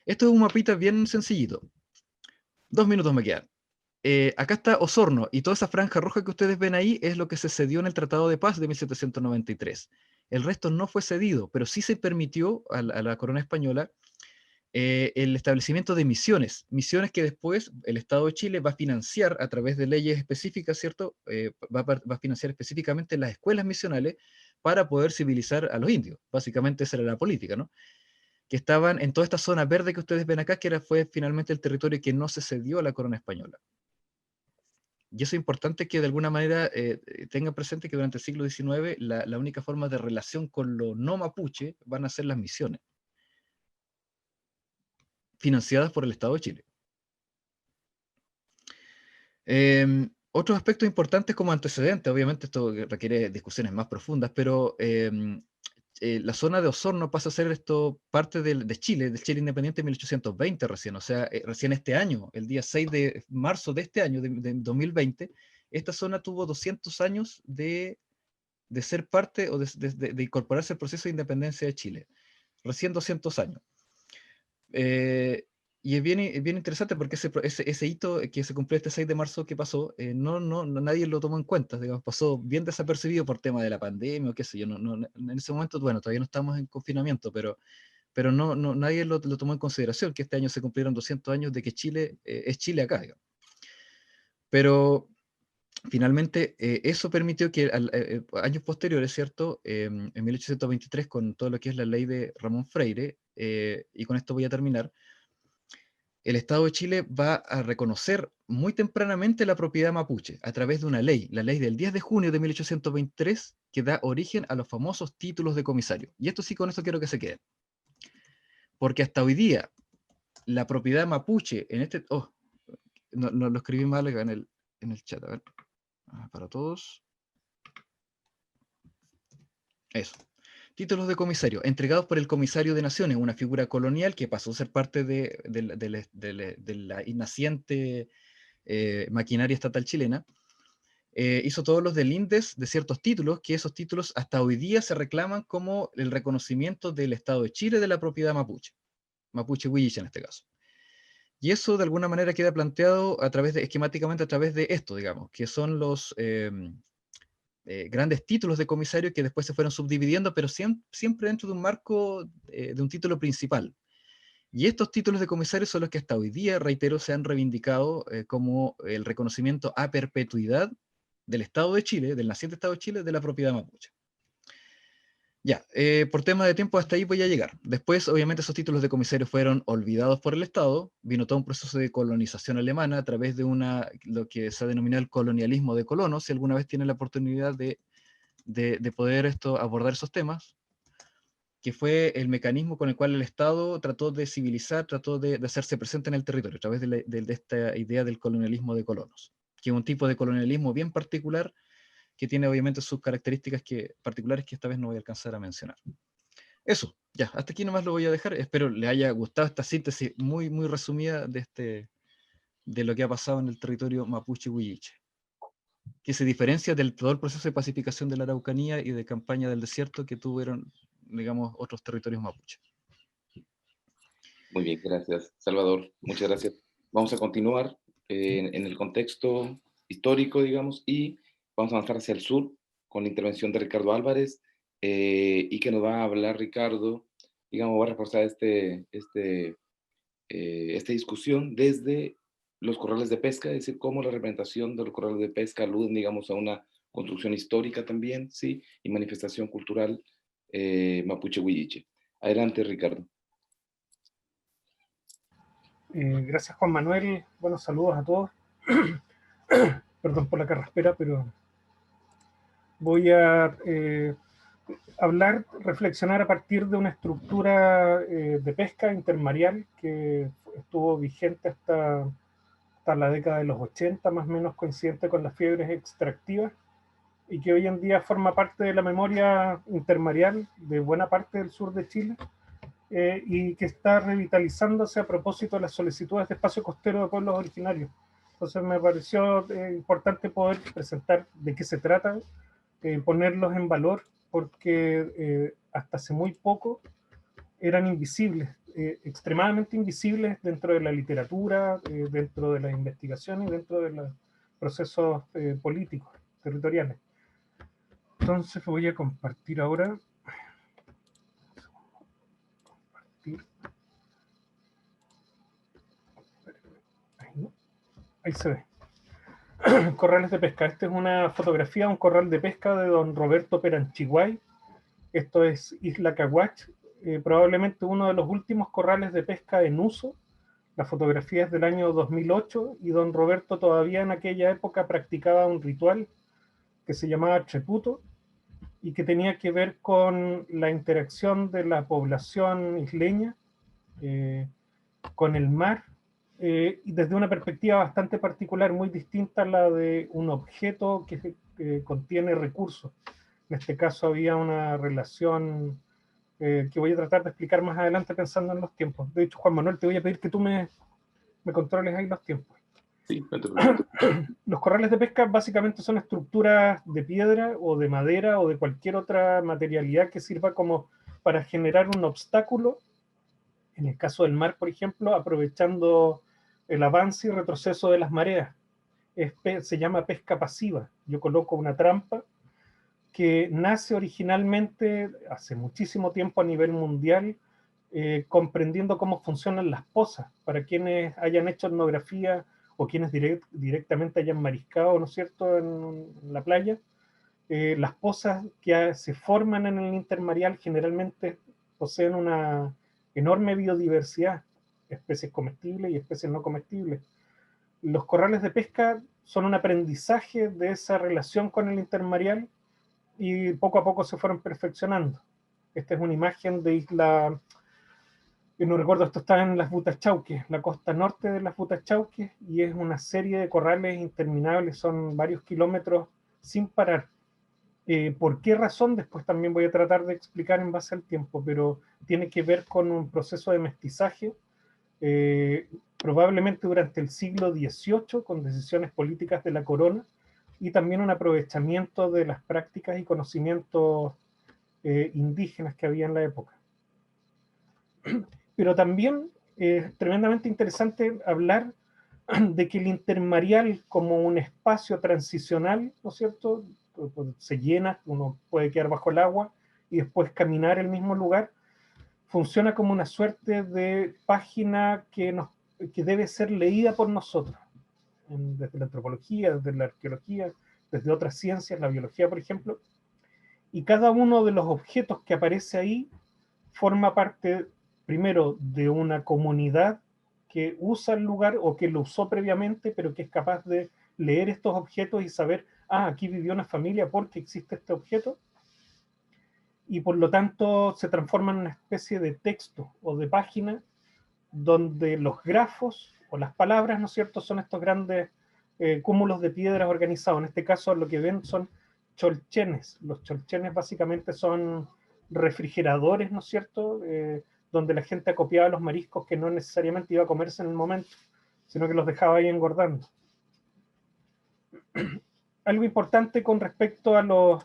E: Esto es un mapita bien sencillito. 2 minutos me quedan. Acá está Osorno, y toda esa franja roja que ustedes ven ahí es lo que se cedió en el Tratado de Paz de 1793. El resto no fue cedido, pero sí se permitió a la corona española el establecimiento de misiones que después el Estado de Chile va a financiar a través de leyes específicas, ¿cierto? Va a financiar específicamente las escuelas misionales para poder civilizar a los indios. Básicamente esa era la política, ¿no? Que estaban en toda esta zona verde que ustedes ven acá, fue finalmente el territorio que no se cedió a la corona española. Y eso es importante que de alguna manera tengan presente que durante el siglo XIX la única forma de relación con lo no mapuche van a ser las misiones, financiadas por el Estado de Chile. Otros aspectos importantes como antecedentes, obviamente esto requiere discusiones más profundas, pero la zona de Osorno pasa a ser esto parte de Chile, del Chile independiente en 1820 recién, o sea, recién este año, el día 6 de marzo de este año, de 2020, esta zona tuvo 200 años de ser parte o de incorporarse al proceso de independencia de Chile. Recién 200 años. Y es bien interesante porque ese hito que se cumplió este 6 de marzo que pasó, nadie lo tomó en cuenta, digamos, pasó bien desapercibido por tema de la pandemia o qué sé yo. En ese momento, bueno, todavía no estamos en confinamiento, pero nadie lo tomó en consideración, que este año se cumplieron 200 años de que Chile es Chile acá, digamos. Pero finalmente eso permitió que años posteriores, ¿cierto? En 1823, con todo lo que es la ley de Ramón Freire, y con esto voy a terminar, el Estado de Chile va a reconocer muy tempranamente la propiedad mapuche a través de una ley, la ley del 10 de junio de 1823, que da origen a los famosos títulos de comisario. Y esto sí, con esto quiero que se quede. Porque hasta hoy día, la propiedad mapuche en este... Oh, no lo escribí mal acá en el chat, a ver. Para todos. Eso. Títulos de comisario, entregados por el comisario de Naciones, una figura colonial que pasó a ser parte de la naciente maquinaria estatal chilena, hizo todos los delindes de ciertos títulos, que esos títulos hasta hoy día se reclaman como el reconocimiento del Estado de Chile de la propiedad mapuche, mapuche huilliche en este caso. Y eso de alguna manera queda planteado a través esquemáticamente a través de esto, digamos, que son los grandes títulos de comisario que después se fueron subdividiendo, pero siempre dentro de un marco de un título principal. Y estos títulos de comisario son los que hasta hoy día, reitero, se han reivindicado como el reconocimiento a perpetuidad del Estado de Chile, del naciente Estado de Chile, de la propiedad mapuche. Ya, por tema de tiempo hasta ahí voy a llegar. Después, obviamente, esos títulos de comisario fueron olvidados por el Estado, vino todo un proceso de colonización alemana a través de lo que se ha denominado el colonialismo de colonos. Si alguna vez tienen la oportunidad de poder abordar esos temas, que fue el mecanismo con el cual el Estado trató de civilizar, trató de hacerse presente en el territorio, a través de esta idea del colonialismo de colonos, que es un tipo de colonialismo bien particular, que tiene obviamente sus características particulares que esta vez no voy a alcanzar a mencionar. Eso, ya, hasta aquí nomás lo voy a dejar. Espero les haya gustado esta síntesis muy, muy resumida de lo que ha pasado en el territorio mapuche huilliche, que se diferencia del todo el proceso de pacificación de la Araucanía y de campaña del desierto que tuvieron, digamos, otros territorios mapuche.
B: Muy bien, gracias, Salvador. Muchas gracias. Vamos a continuar en el contexto histórico, digamos, y vamos a avanzar hacia el sur con la intervención de Ricardo Álvarez, y que nos va a hablar Ricardo, digamos, va a reforzar esta discusión desde los corrales de pesca, es decir, cómo la representación de los corrales de pesca aluden, digamos, a una construcción histórica también, ¿sí? Y manifestación cultural mapuche huilliche. Adelante, Ricardo.
F: Gracias, Juan Manuel. Buenos saludos a todos. Perdón por la carraspera, pero voy a reflexionar a partir de una estructura de pesca intermareal que estuvo vigente hasta la década de los 80, más o menos coincidente con las fiebres extractivas, y que hoy en día forma parte de la memoria intermareal de buena parte del sur de Chile, y que está revitalizándose a propósito de las solicitudes de espacio costero de pueblos originarios. Entonces me pareció importante poder presentar de qué se trata, ponerlos en valor, porque hasta hace muy poco eran invisibles, extremadamente invisibles dentro de la literatura, dentro de las investigaciones y dentro de los procesos políticos, territoriales. Entonces voy a compartir ahora. Ahí se ve. Corrales de pesca. Esta es una fotografía de un corral de pesca de don Roberto Peranchiguay. Esto es Isla Caguach, probablemente uno de los últimos corrales de pesca en uso. La fotografía es del año 2008 y don Roberto todavía en aquella época practicaba un ritual que se llamaba Treputo y que tenía que ver con la interacción de la población isleña con el mar, y desde una perspectiva bastante particular, muy distinta a la de un objeto que contiene recursos. En este caso había una relación que voy a tratar de explicar más adelante pensando en los tiempos. De hecho, Juan Manuel, te voy a pedir que tú me controles ahí los tiempos.
B: Sí, no te preocupes.
F: Los corrales de pesca básicamente son estructuras de piedra o de madera o de cualquier otra materialidad que sirva como para generar un obstáculo, en el caso del mar, por ejemplo, aprovechando el avance y retroceso de las mareas. Se llama pesca pasiva. Yo coloco una trampa que nace originalmente hace muchísimo tiempo a nivel mundial, comprendiendo cómo funcionan las pozas. Para quienes hayan hecho etnografía o quienes directamente hayan mariscado, ¿no es cierto?, en la playa, las pozas que se forman en el intermareal generalmente poseen una enorme biodiversidad, especies comestibles y especies no comestibles. Los corrales de pesca son un aprendizaje de esa relación con el intermareal y poco a poco se fueron perfeccionando. Esta es una imagen de isla, no recuerdo, esto está en las Butachauques, la costa norte de las Butachauques, y es una serie de corrales interminables, son varios kilómetros sin parar. ¿Por qué razón? Después también voy a tratar de explicar en base al tiempo, pero tiene que ver con un proceso de mestizaje, probablemente durante el siglo XVIII, con decisiones políticas de la corona, y también un aprovechamiento de las prácticas y conocimientos indígenas que había en la época. Pero también es tremendamente interesante hablar de que el intermareal como un espacio transicional, ¿no es cierto?, se llena, uno puede quedar bajo el agua y después caminar el mismo lugar, funciona como una suerte de página que debe ser leída por nosotros, desde la antropología, desde la arqueología, desde otras ciencias, la biología, por ejemplo, y cada uno de los objetos que aparece ahí forma parte, primero, de una comunidad que usa el lugar o que lo usó previamente, pero que es capaz de leer estos objetos y saber, aquí vivió una familia porque existe este objeto, y por lo tanto se transforma en una especie de texto o de página donde los grafos o las palabras, ¿no es cierto?, son estos grandes cúmulos de piedras organizados. En este caso lo que ven son cholchenes. Los cholchenes básicamente son refrigeradores, ¿no es cierto?, donde la gente acopiaba los mariscos que no necesariamente iba a comerse en el momento, sino que los dejaba ahí engordando. Algo importante con respecto a los...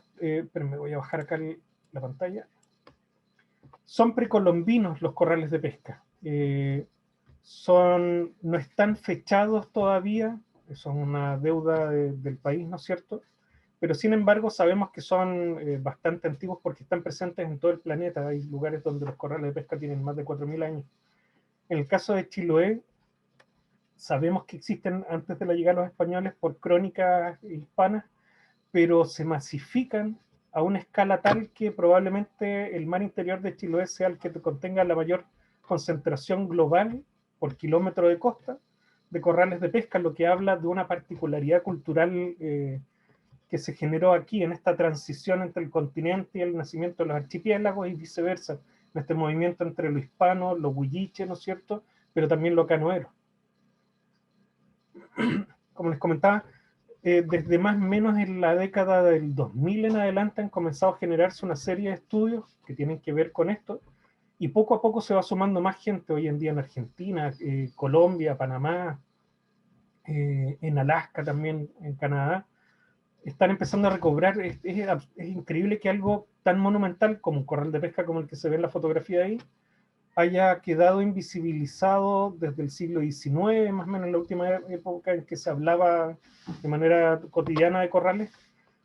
F: pero me voy a bajar acá la pantalla. Son precolombinos los corrales de pesca. No están fechados todavía, son una deuda del país, ¿no es cierto? Pero sin embargo sabemos que son bastante antiguos porque están presentes en todo el planeta. Hay lugares donde los corrales de pesca tienen más de 4000 años. En el caso de Chiloé, sabemos que existen antes de la llegada de los españoles por crónicas hispanas, pero se masifican a una escala tal que probablemente el mar interior de Chiloé sea el que contenga la mayor concentración global por kilómetro de costa de corrales de pesca, lo que habla de una particularidad cultural que se generó aquí en esta transición entre el continente y el nacimiento de los archipiélagos y viceversa, en este movimiento entre lo hispano, lo huilliche, ¿no es cierto?, pero también lo canoero. Como les comentaba, desde más o menos en la década del 2000 en adelante han comenzado a generarse una serie de estudios que tienen que ver con esto, y poco a poco se va sumando más gente hoy en día en Argentina, Colombia, Panamá, en Alaska también, en Canadá. Están empezando a recobrar. Es increíble que algo tan monumental como un corral de pesca como el que se ve en la fotografía ahí haya quedado invisibilizado desde el siglo XIX, más o menos la última época en que se hablaba de manera cotidiana de corrales,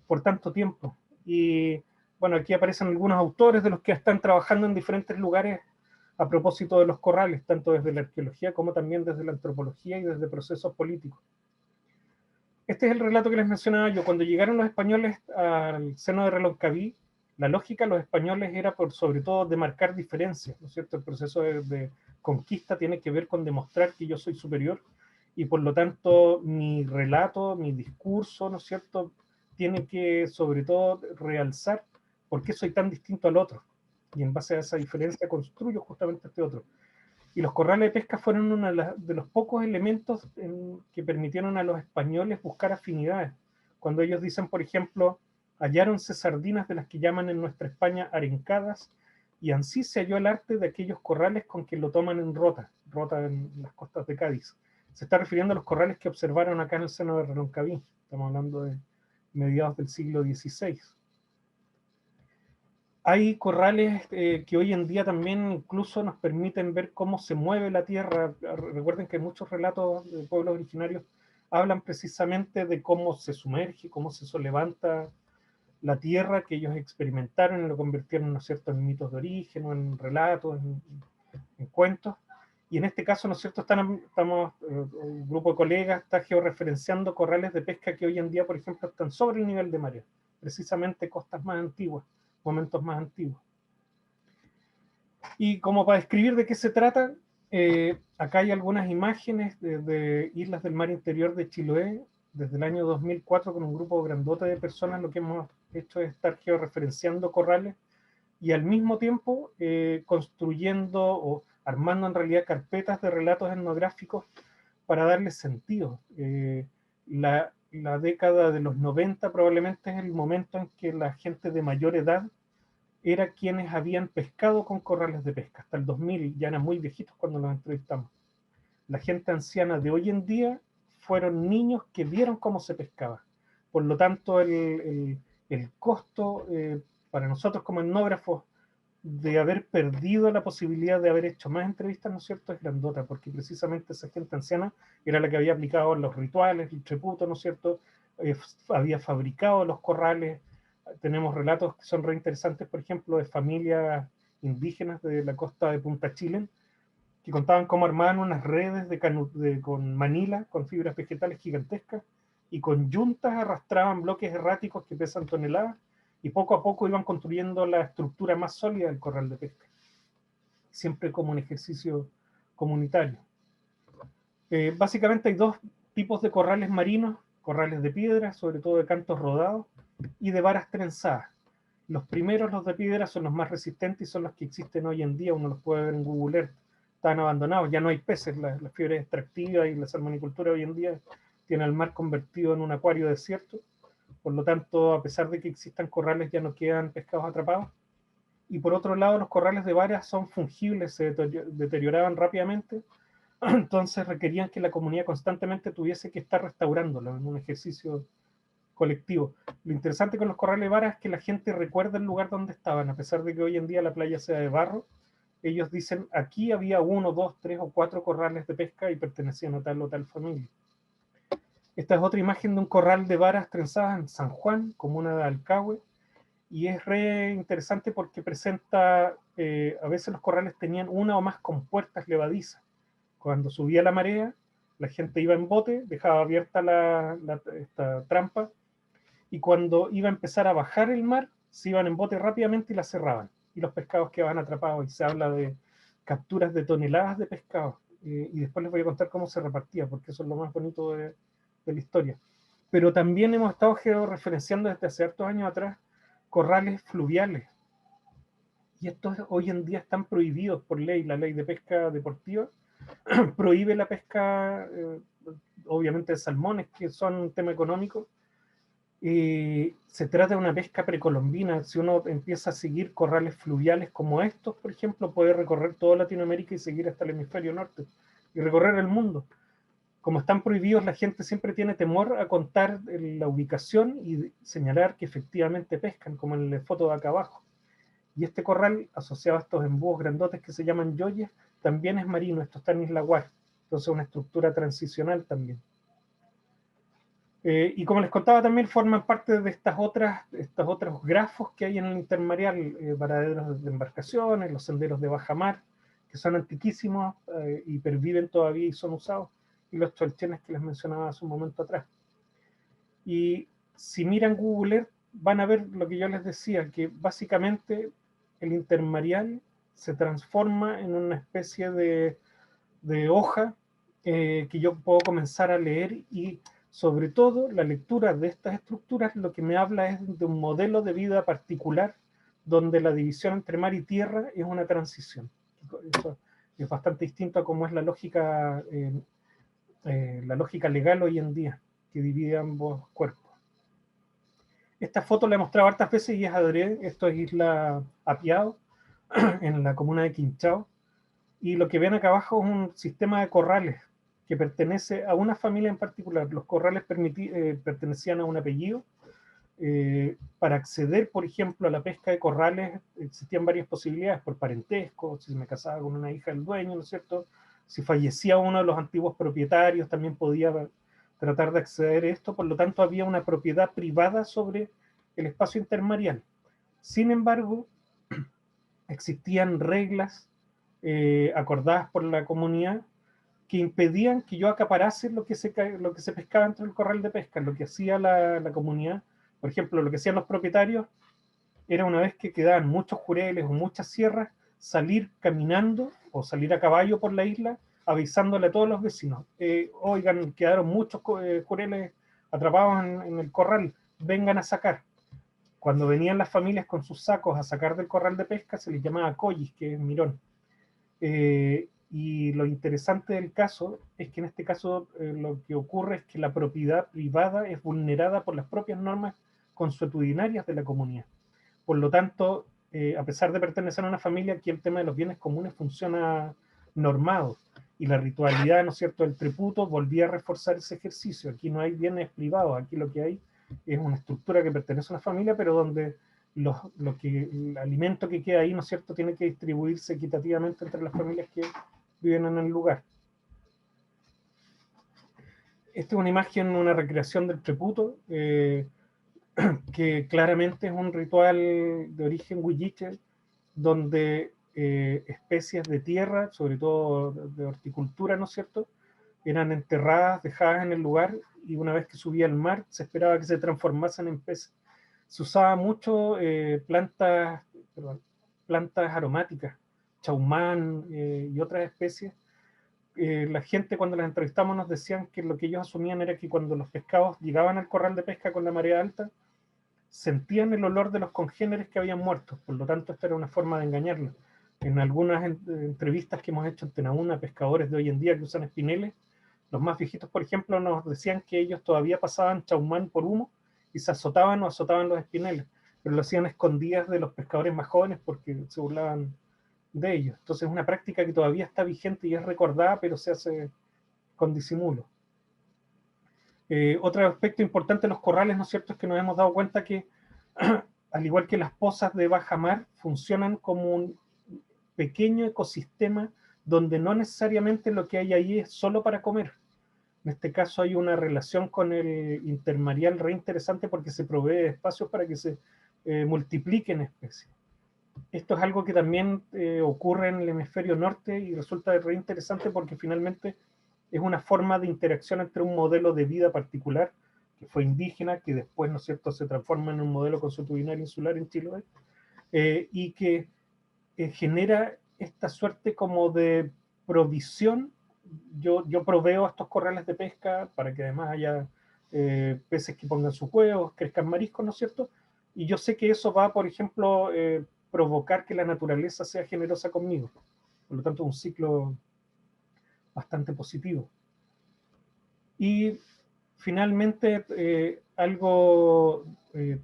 F: por tanto tiempo. Y bueno, aquí aparecen algunos autores de los que están trabajando en diferentes lugares a propósito de los corrales, tanto desde la arqueología como también desde la antropología y desde procesos políticos. Este es el relato que les mencionaba yo. Cuando llegaron los españoles al seno de Reloncaví, la lógica de los españoles era sobre todo de marcar diferencias, ¿no es cierto? El proceso de conquista tiene que ver con demostrar que yo soy superior, y por lo tanto mi relato, mi discurso, ¿no es cierto?, tiene que sobre todo realzar por qué soy tan distinto al otro, y en base a esa diferencia construyo justamente este otro. Y los corrales de pesca fueron uno de los pocos elementos que permitieron a los españoles buscar afinidades. Cuando ellos dicen, por ejemplo, halláronse sardinas de las que llaman en nuestra España arencadas, y así se halló el arte de aquellos corrales con que lo toman en Rota en las costas de Cádiz. Se está refiriendo a los corrales que observaron acá en el seno de Reloncaví. Estamos hablando de mediados del siglo XVI. Hay corrales que hoy en día también incluso nos permiten ver cómo se mueve la tierra. Recuerden que muchos relatos de pueblos originarios hablan precisamente de cómo se sumerge, cómo se levanta la tierra que ellos experimentaron y lo convirtieron, ¿no es cierto?, en mitos de origen, o en relatos, en cuentos. Y en este caso, ¿no es cierto?, estamos un grupo de colegas está georreferenciando corrales de pesca que hoy en día, por ejemplo, están sobre el nivel de marea, precisamente costas más antiguas, momentos más antiguos. Y como para describir de qué se trata, acá hay algunas imágenes de islas del mar interior de Chiloé desde el año 2004 con un grupo grandote de personas. Lo que hemos hecho es estar georreferenciando corrales y al mismo tiempo construyendo o armando en realidad carpetas de relatos etnográficos para darles sentido. La década de los 90 probablemente es el momento en que la gente de mayor edad era quienes habían pescado con corrales de pesca. Hasta el 2000 ya eran muy viejitos cuando los entrevistamos. La gente anciana de hoy en día fueron niños que vieron cómo se pescaba. Por lo tanto, el costo para nosotros como etnógrafos de haber perdido la posibilidad de haber hecho más entrevistas, ¿no es cierto?, es grandota, porque precisamente esa gente anciana era la que había aplicado los rituales, el tributo, ¿no es cierto?, había fabricado los corrales. Tenemos relatos que son re interesantes, por ejemplo, de familias indígenas de la costa de Punta Chile, que contaban cómo armaban unas redes con manila, con fibras vegetales gigantescas, y con yuntas arrastraban bloques erráticos que pesan toneladas, y poco a poco iban construyendo la estructura más sólida del corral de pesca, siempre como un ejercicio comunitario. Básicamente hay dos tipos de corrales marinos: corrales de piedra, sobre todo de cantos rodados, y de varas trenzadas. Los primeros, los de piedra, son los más resistentes y son los que existen hoy en día. Uno los puede ver en Google Earth. Están abandonados, ya no hay peces, la fiebre extractiva y la salmonicultura hoy en día tiene el mar convertido en un acuario desierto. Por lo tanto, a pesar de que existan corrales, ya no quedan pescados atrapados. Y por otro lado, los corrales de varas son fungibles, se deterioraban rápidamente, entonces requerían que la comunidad constantemente tuviese que estar restaurándolo en un ejercicio colectivo. Lo interesante con los corrales de varas es que la gente recuerda el lugar donde estaban, a pesar de que hoy en día la playa sea de barro. Ellos dicen, aquí había 1, 2, 3 o 4 corrales de pesca y pertenecían a tal o tal familia. Esta es otra imagen de un corral de varas trenzadas en San Juan, comuna de Alcagüe, y es re interesante porque presenta, a veces los corrales tenían una o más compuertas levadizas. Cuando subía la marea, la gente iba en bote, dejaba abierta esta trampa, y cuando iba a empezar a bajar el mar, se iban en bote rápidamente y la cerraban, y los pescados quedaban atrapados, y se habla de capturas de toneladas de pescado, y después les voy a contar cómo se repartía, porque eso es lo más bonito de la historia. Pero también hemos estado georreferenciando desde hace hartos años atrás corrales fluviales, y estos hoy en día están prohibidos por ley. La ley de pesca deportiva prohíbe la pesca, obviamente de salmones, que son un tema económico. Se trata de una pesca precolombina. Si uno empieza a seguir corrales fluviales como estos, por ejemplo, puede recorrer toda Latinoamérica y seguir hasta el hemisferio norte, y recorrer el mundo. Como están prohibidos, la gente siempre tiene temor a contar la ubicación y señalar que efectivamente pescan, como en la foto de acá abajo. Y este corral, asociado a estos embúos grandotes que se llaman yoyes, también es marino. Esto está en Isla Guar, entonces una estructura transicional también. Y como les contaba, también forman parte de estos otros grafos que hay en el intermareal, varaderos de embarcaciones, los senderos de bajamar, que son antiquísimos y perviven todavía y son usados, y los cholchenes que les mencionaba hace un momento atrás. Y si miran Google Earth, van a ver lo que yo les decía, que básicamente el intermareal se transforma en una especie de hoja que yo puedo comenzar a leer, y sobre todo la lectura de estas estructuras lo que me habla es de un modelo de vida particular, donde la división entre mar y tierra es una transición. Eso es bastante distinto a cómo es la lógica legal hoy en día, que divide ambos cuerpos. Esta foto la he mostrado hartas veces y es adrede. Esto es Isla Apiado, en la comuna de Quinchao, y lo que ven acá abajo es un sistema de corrales que pertenece a una familia en particular. Los corrales pertenecían a un apellido. Para acceder, por ejemplo, a la pesca de corrales existían varias posibilidades: por parentesco, si me casaba con una hija del dueño, ¿no es cierto? Si fallecía uno de los antiguos propietarios, también podía tratar de acceder a esto. Por lo tanto, había una propiedad privada sobre el espacio intermareal. Sin embargo, existían reglas acordadas por la comunidad que impedían que yo acaparase lo que se pescaba dentro del corral de pesca. Lo que hacía la comunidad, por ejemplo, lo que hacían los propietarios, era, una vez que quedaban muchos jureles o muchas sierras, salir caminando o salir a caballo por la isla, avisándole a todos los vecinos: oigan, quedaron muchos jureles atrapados en el corral, vengan a sacar. Cuando venían las familias con sus sacos a sacar del corral de pesca, se les llamaba collis, que es mirón. Y lo interesante del caso es que en este caso lo que ocurre es que la propiedad privada es vulnerada por las propias normas consuetudinarias de la comunidad. Por lo tanto, a pesar de pertenecer a una familia, aquí el tema de los bienes comunes funciona normado, y la ritualidad, ¿no es cierto?, del tributo volvía a reforzar ese ejercicio. Aquí no hay bienes privados, aquí lo que hay es una estructura que pertenece a una familia, pero donde el alimento que queda ahí, ¿no es cierto?, tiene que distribuirse equitativamente entre las familias que viven en el lugar. Esta es una imagen, una recreación del Preputo, que claramente es un ritual de origen huilliche, donde especies de tierra, sobre todo de horticultura, ¿no es cierto?, eran enterradas, dejadas en el lugar, y una vez que subía el mar, se esperaba que se transformasen en peces. Se usaba mucho plantas aromáticas, chaumán y otras especies. La gente, cuando las entrevistamos, nos decían que lo que ellos asumían era que cuando los pescados llegaban al corral de pesca con la marea alta, sentían el olor de los congéneres que habían muerto. Por lo tanto, esta era una forma de engañarlos. En algunas entrevistas que hemos hecho en Tenauna, pescadores de hoy en día que usan espineles, los más viejitos, por ejemplo, nos decían que ellos todavía pasaban chaumán por humo y se azotaban o azotaban los espineles, pero lo hacían escondidas de los pescadores más jóvenes porque se burlaban de ellos. Entonces es una práctica que todavía está vigente y es recordada, pero se hace con disimulo. Otro aspecto importante de los corrales, ¿no es cierto?, es que nos hemos dado cuenta que, al igual que las pozas de baja mar, funcionan como un pequeño ecosistema donde no necesariamente lo que hay ahí es solo para comer. En este caso hay una relación con el intermareal re interesante porque se provee de espacios para que se multipliquen especies. Esto es algo que también ocurre en el hemisferio norte y resulta re interesante porque finalmente es una forma de interacción entre un modelo de vida particular, que fue indígena, que después, ¿no es cierto?, se transforma en un modelo consuetudinario insular en Chiloé, y que genera esta suerte como de provisión. Yo proveo estos corrales de pesca para que además haya peces que pongan sus huevos, crezcan mariscos, ¿no es cierto? Y yo sé que eso va, por ejemplo, provocar que la naturaleza sea generosa conmigo. Por lo tanto, un ciclo bastante positivo. Y finalmente, algo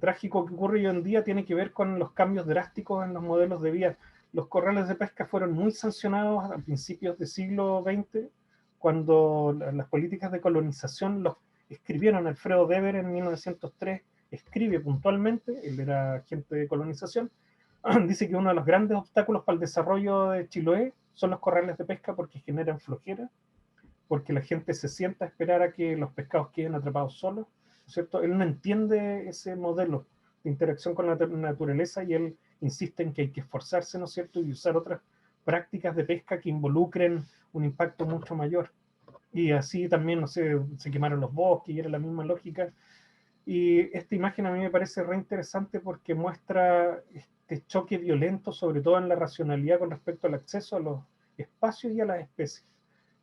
F: trágico que ocurre hoy en día tiene que ver con los cambios drásticos en los modelos de vida. Los corrales de pesca fueron muy sancionados a principios del siglo XX, cuando las políticas de colonización los escribieron. Alfredo Weber en 1903 escribe puntualmente, él era agente de colonización, dice que uno de los grandes obstáculos para el desarrollo de Chiloé son los corrales de pesca porque generan flojera, porque la gente se sienta a esperar a que los pescados queden atrapados solos, ¿no es cierto? Él no entiende ese modelo de interacción con la naturaleza y él insiste en que hay que esforzarse, ¿no es cierto?, y usar otras prácticas de pesca que involucren un impacto mucho mayor. Y así también, no sé, se quemaron los bosques y era la misma lógica. Y esta imagen a mí me parece re interesante porque muestra este choque violento, sobre todo en la racionalidad con respecto al acceso a los espacios y a las especies.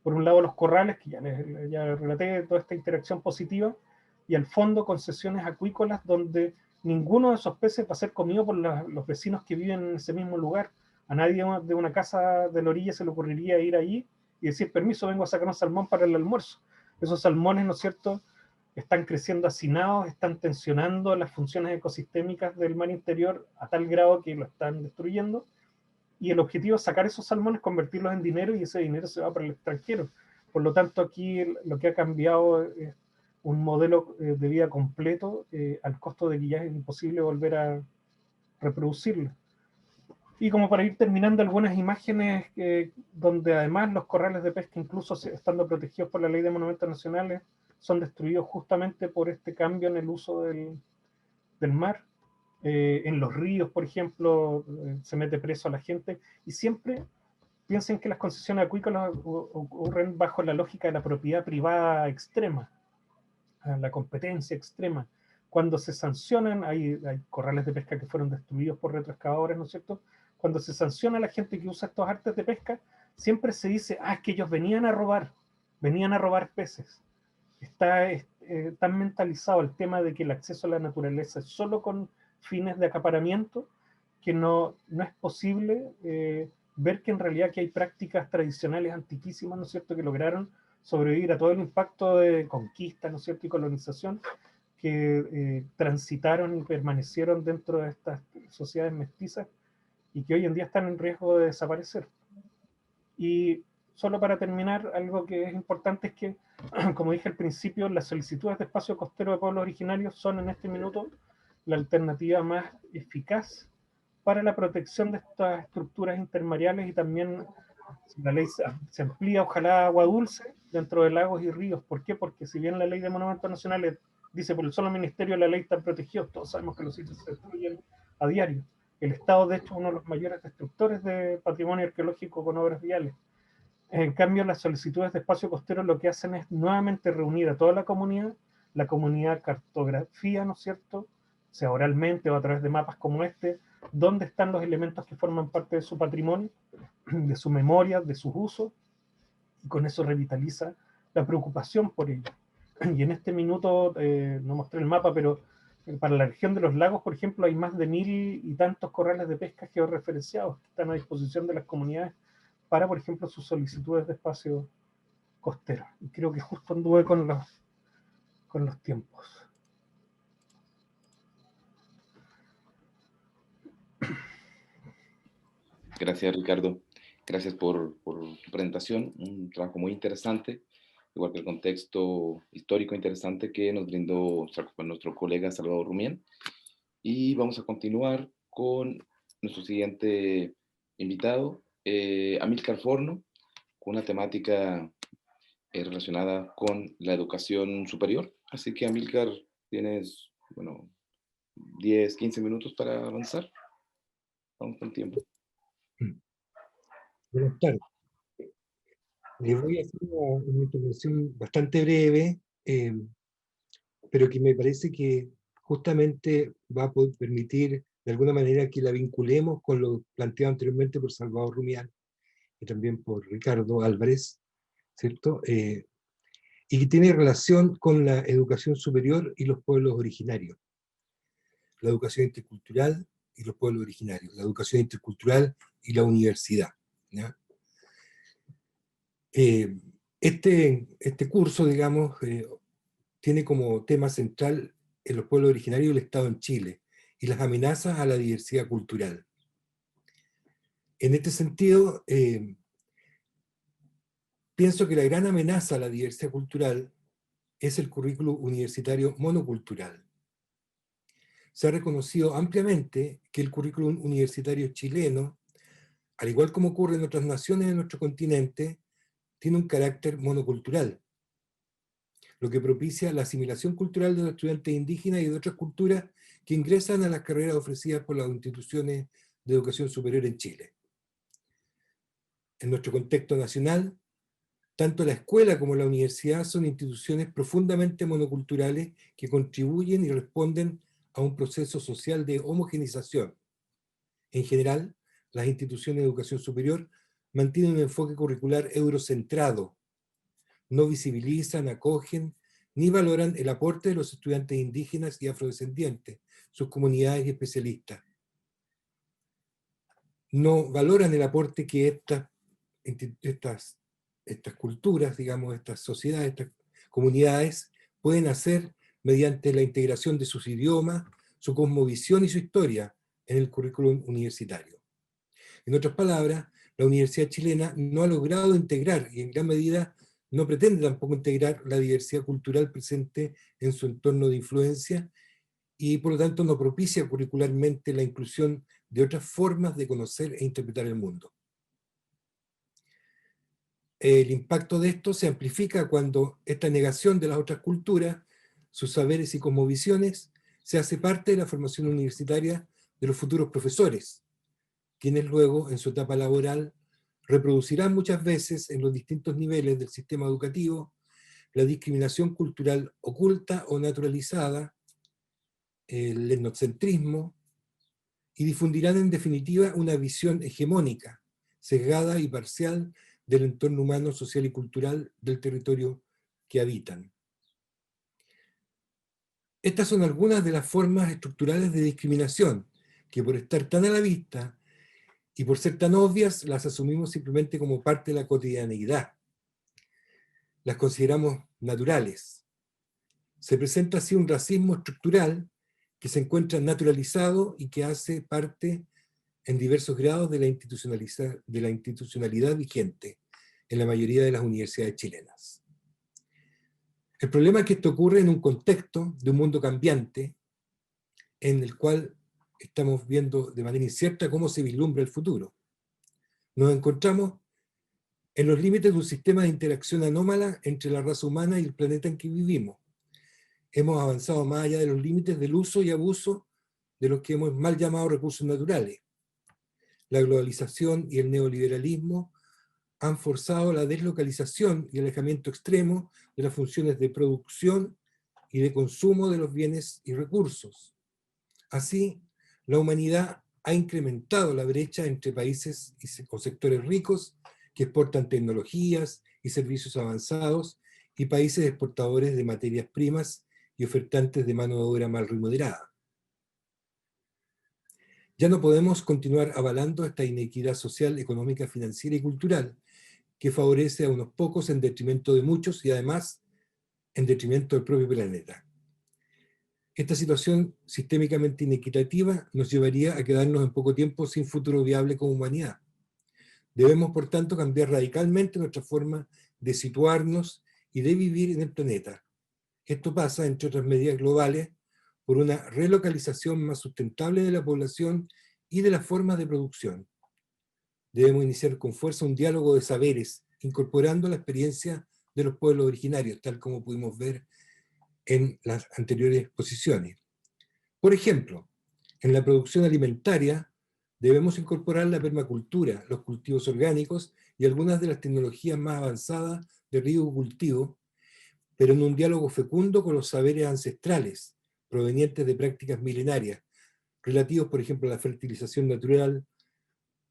F: Por un lado los corrales, que ya relaté toda esta interacción positiva, y al fondo concesiones acuícolas donde ninguno de esos peces va a ser comido por los vecinos que viven en ese mismo lugar. A nadie de una casa de la orilla se le ocurriría ir allí y decir, permiso, vengo a sacar un salmón para el almuerzo. Esos salmones, ¿no es cierto?, están creciendo hacinados, están tensionando las funciones ecosistémicas del mar interior a tal grado que lo están destruyendo, y el objetivo es sacar esos salmones, convertirlos en dinero, y ese dinero se va para el extranjero. Por lo tanto, aquí lo que ha cambiado es un modelo de vida completo al costo de que ya es imposible volver a reproducirlo. Y como para ir terminando, algunas imágenes donde además los corrales de pesca, incluso estando protegidos por la Ley de Monumentos Nacionales, son destruidos justamente por este cambio en el uso del mar. En los ríos, por ejemplo, se mete preso a la gente, y siempre piensen que las concesiones acuícolas ocurren bajo la lógica de la propiedad privada extrema, la competencia extrema. Cuando se sancionan, hay corrales de pesca que fueron destruidos por retroexcavadores, ¿no es cierto? Cuando se sanciona a la gente que usa estos artes de pesca, siempre se dice, es que ellos venían a robar peces. Está tan mentalizado el tema de que el acceso a la naturaleza es solo con fines de acaparamiento, que no es posible ver que en realidad que hay prácticas tradicionales antiquísimas, ¿no es cierto?, que lograron sobrevivir a todo el impacto de conquista, ¿no es cierto?, y colonización, que transitaron y permanecieron dentro de estas sociedades mestizas y que hoy en día están en riesgo de desaparecer. Y solo para terminar, algo que es importante es que, como dije al principio, las solicitudes de espacio costero de pueblos originarios son en este minuto la alternativa más eficaz para la protección de estas estructuras intermareales, y también la ley se amplía, ojalá, a agua dulce dentro de lagos y ríos. ¿Por qué? Porque si bien la ley de monumentos nacionales dice por el solo ministerio la ley está protegida, todos sabemos que los sitios se destruyen a diario. El Estado, de hecho, es uno de los mayores destructores de patrimonio arqueológico con obras viales. En cambio, las solicitudes de espacio costero lo que hacen es nuevamente reunir a toda la comunidad cartografía, ¿no es cierto?, sea oralmente o a través de mapas como este, dónde están los elementos que forman parte de su patrimonio, de su memoria, de sus usos, y con eso revitaliza la preocupación por ello. Y en este minuto, no mostré el mapa, pero para la región de los lagos, por ejemplo, hay más de 1000 y tantos corrales de pesca georreferenciados que están a disposición de las comunidades para, por ejemplo, sus solicitudes de espacio costero. Y creo que justo anduve con los tiempos.
B: Gracias, Ricardo. Gracias por tu presentación, un trabajo muy interesante, igual que el contexto histórico interesante que nos brindó nuestro colega Salvador Rumián. Y vamos a continuar con nuestro siguiente invitado, Amílcar Forno, con una temática relacionada con la educación superior. Así que, Amílcar, tienes, 10, 15 minutos para avanzar. Vamos con tiempo.
D: Buenas tardes. Les voy a hacer una intervención bastante breve, pero que me parece que justamente va a poder permitir de alguna manera que la vinculemos con lo planteado anteriormente por Salvador Rumián y también por Ricardo Álvarez, ¿cierto? Y que tiene relación con la educación superior y los pueblos originarios. La educación intercultural y los pueblos originarios, la educación intercultural y la universidad, ¿ya? Este curso, digamos, tiene como tema central en los pueblos originarios el Estado en Chile y las amenazas a la diversidad cultural. En este sentido, pienso que la gran amenaza a la diversidad cultural es el currículo universitario monocultural. Se ha reconocido ampliamente que el currículo universitario chileno, al igual como ocurre en otras naciones de nuestro continente, tiene un carácter monocultural, lo que propicia la asimilación cultural de los estudiantes indígenas y de otras culturas que ingresan a las carreras ofrecidas por las instituciones de educación superior en Chile. En nuestro contexto nacional, tanto la escuela como la universidad son instituciones profundamente monoculturales que contribuyen y responden a un proceso social de homogeneización. En general, las instituciones de educación superior mantienen un enfoque curricular eurocentrado, no visibilizan, acogen, ni valoran el aporte de los estudiantes indígenas y afrodescendientes, sus comunidades y especialistas. No valoran el aporte que estas culturas, digamos, estas sociedades, estas comunidades pueden hacer mediante la integración de sus idiomas, su cosmovisión y su historia en el currículum universitario. En otras palabras, la universidad chilena no ha logrado integrar, y en gran medida no pretende tampoco integrar, la diversidad cultural presente en su entorno de influencia, y por lo tanto no propicia curricularmente la inclusión de otras formas de conocer e interpretar el mundo. El impacto de esto se amplifica cuando esta negación de las otras culturas, sus saberes y cosmovisiones, se hace parte de la formación universitaria de los futuros profesores, quienes luego, en su etapa laboral, reproducirán muchas veces en los distintos niveles del sistema educativo la discriminación cultural oculta o naturalizada, el etnocentrismo, y difundirán en definitiva una visión hegemónica, sesgada y parcial del entorno humano, social y cultural del territorio que habitan. Estas son algunas de las formas estructurales de discriminación que, por estar tan a la vista y por ser tan obvias, las asumimos simplemente como parte de la cotidianeidad. Las consideramos naturales. Se presenta así un racismo estructural que se encuentra naturalizado y que hace parte en diversos grados de la institucionalidad vigente, en la mayoría de las universidades chilenas. El problema es que esto ocurre en un contexto de un mundo cambiante en el cual estamos viendo de manera incierta cómo se vislumbra el futuro. Nos encontramos en los límites de un sistema de interacción anómala entre la raza humana y el planeta en que vivimos. Hemos avanzado más allá de los límites del uso y abuso de los que hemos mal llamado recursos naturales. La globalización y el neoliberalismo han forzado la deslocalización y el alejamiento extremo de las funciones de producción y de consumo de los bienes y recursos. Así, la humanidad ha incrementado la brecha entre países o sectores ricos que exportan tecnologías y servicios avanzados y países exportadores de materias primas y ofertantes de mano de obra mal remunerada. Ya no podemos continuar avalando esta inequidad social, económica, financiera y cultural que favorece a unos pocos en detrimento de muchos y además en detrimento del propio planeta. Esta situación sistémicamente inequitativa nos llevaría a quedarnos en poco tiempo sin futuro viable como humanidad. Debemos, por tanto, cambiar radicalmente nuestra forma de situarnos y de vivir en el planeta. Esto pasa, entre otras medidas globales, por una relocalización más sustentable de la población y de las formas de producción. Debemos iniciar con fuerza un diálogo de saberes, incorporando la experiencia de los pueblos originarios, tal como pudimos ver en las anteriores exposiciones. Por ejemplo, en la producción alimentaria debemos incorporar la permacultura, los cultivos orgánicos y algunas de las tecnologías más avanzadas de riego-cultivo, pero en un diálogo fecundo con los saberes ancestrales, provenientes de prácticas milenarias, relativos, por ejemplo, a la fertilización natural,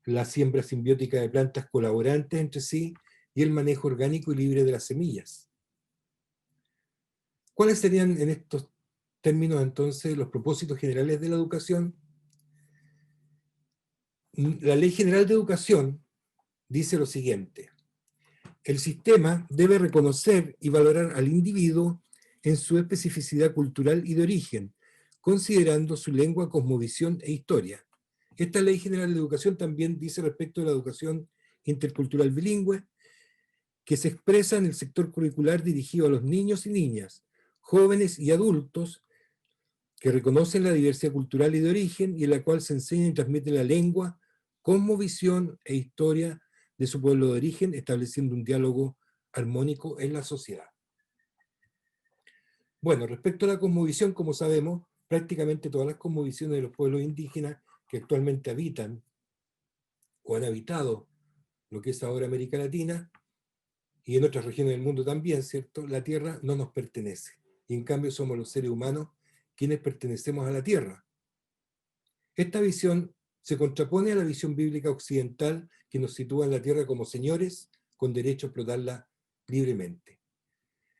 D: la siembra simbiótica de plantas colaborantes entre sí y el manejo orgánico y libre de las semillas. ¿Cuáles serían en estos términos entonces los propósitos generales de la educación? La Ley General de Educación dice lo siguiente: el sistema debe reconocer y valorar al individuo en su especificidad cultural y de origen, considerando su lengua, cosmovisión e historia. Esta Ley General de Educación también dice respecto de la educación intercultural bilingüe, que se expresa en el sector curricular dirigido a los niños y niñas, jóvenes y adultos, que reconocen la diversidad cultural y de origen y en la cual se enseña y transmite la lengua, cosmovisión e historia de su pueblo de origen, estableciendo un diálogo armónico en la sociedad. Bueno, respecto a la cosmovisión, como sabemos, prácticamente todas las cosmovisiones de los pueblos indígenas que actualmente habitan o han habitado lo que es ahora América Latina y en otras regiones del mundo también, ¿cierto? La Tierra no nos pertenece. Y en cambio somos los seres humanos quienes pertenecemos a la Tierra. Esta visión se contrapone a la visión bíblica occidental que nos sitúa en la Tierra como señores con derecho a explotarla libremente.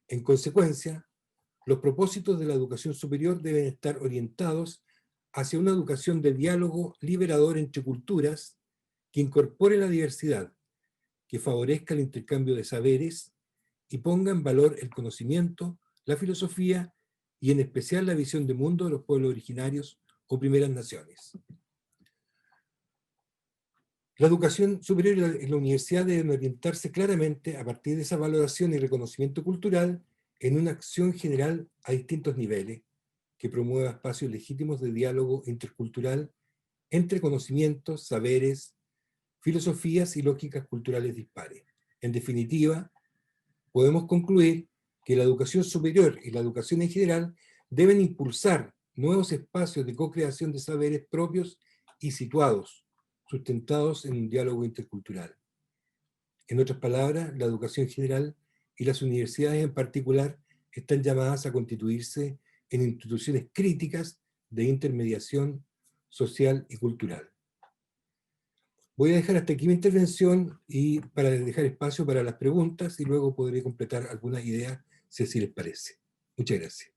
D: En consecuencia, los propósitos de la educación superior deben estar orientados hacia una educación de diálogo liberador entre culturas que incorpore la diversidad, que favorezca el intercambio de saberes y ponga en valor el conocimiento, la filosofía y en especial la visión de mundo de los pueblos originarios o primeras naciones. La educación superior y la universidad deben orientarse claramente a partir de esa valoración y reconocimiento cultural en una acción general a distintos niveles que promueva espacios legítimos de diálogo intercultural entre conocimientos, saberes, filosofías y lógicas culturales dispares. En definitiva, podemos concluir que la educación superior y la educación en general deben impulsar nuevos espacios de co-creación de saberes propios y situados, sustentados en un diálogo intercultural. En otras palabras, la educación general y las universidades en particular están llamadas a constituirse en instituciones críticas de intermediación social y cultural. Voy a dejar hasta aquí mi intervención y para dejar espacio para las preguntas y luego podré completar algunas ideas si así les parece. Muchas gracias.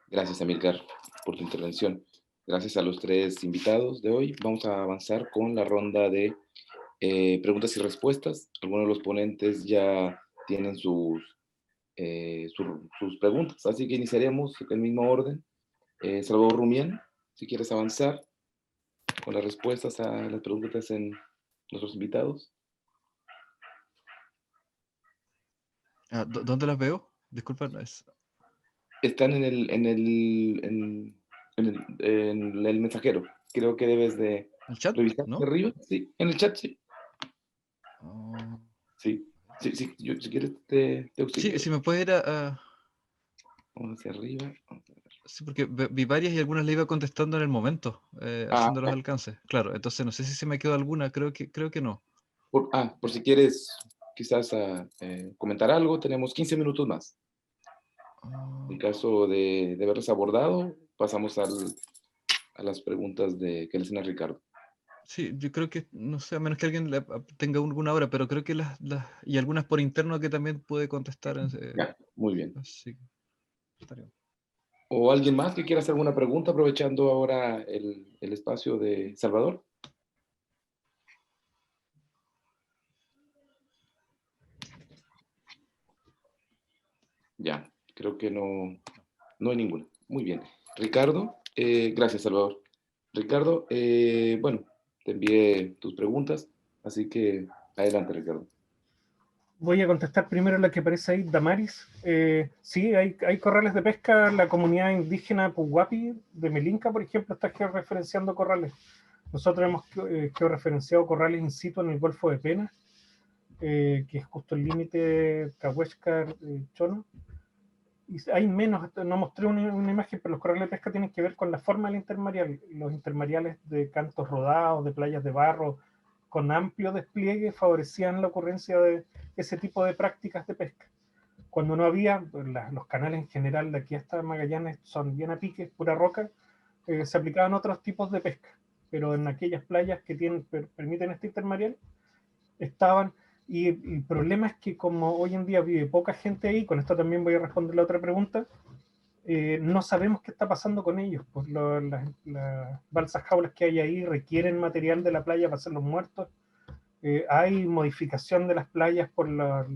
B: Gracias, Amílcar, por tu intervención. Gracias a los tres invitados de hoy. Vamos a avanzar con la ronda de preguntas y respuestas. Algunos de los ponentes ya tienen sus preguntas, así que iniciaremos en el mismo orden. Salvador Rumián, si quieres avanzar con las respuestas a las preguntas en nuestros invitados.
E: ¿Dónde las veo? Disculpa, no es...
B: Están en el mensajero. Creo que debes de
E: ¿El chat?
B: revisar
E: ¿No?
B: de arriba. Sí, en el chat, sí.
E: Oh.
B: Sí, sí, sí. Si quieres, te
E: Sí,
B: auxilio.
E: si me puedes ir a...
B: Vamos hacia arriba.
E: Sí, porque vi varias y algunas le iba contestando en el momento, haciendo los
B: Ya.
E: alcances. Claro, entonces no sé si se me quedó alguna, creo que no.
B: Por si quieres quizás comentar algo, tenemos 15 minutos más.
E: Ah,
B: En caso de haberlas abordado, pasamos a las preguntas que le hacen a Ricardo.
E: sí, yo creo que, no sé, a menos que alguien tenga alguna hora, pero creo que y algunas por interno que también puede contestar.
B: Ya, muy bien.
E: Así que estaría bien.
B: ¿O alguien más que quiera hacer alguna pregunta aprovechando ahora el espacio de Salvador? Ya, creo que no hay ninguna. Muy bien. Ricardo, gracias, Salvador. Ricardo, bueno, te envié tus preguntas, así que adelante, Ricardo.
F: Voy a contestar primero la que aparece ahí, Damaris. Sí, hay corrales de pesca. La comunidad indígena Puhuapi de Melinca, por ejemplo, está georreferenciando corrales. Nosotros hemos georreferenciado corrales in situ en el Golfo de Pena, que es justo el límite Cahuéscar-Chono. Y hay menos, no mostré una imagen, pero los corrales de pesca tienen que ver con la forma del intermareal. Los intermareales de cantos rodados, de playas de barro, con amplio despliegue, favorecían la ocurrencia de ese tipo de prácticas de pesca. Cuando no había, pues, los canales en general de aquí hasta Magallanes son bien a pique, pura roca, se aplicaban otros tipos de pesca, pero en aquellas playas que permiten este intermareal, estaban, y el problema es que como hoy en día vive poca gente ahí, con esto también voy a responder la otra pregunta, no sabemos qué está pasando con ellos, pues las balsas jaulas que hay ahí requieren material de la playa para hacer los muertos, hay modificación de las playas por las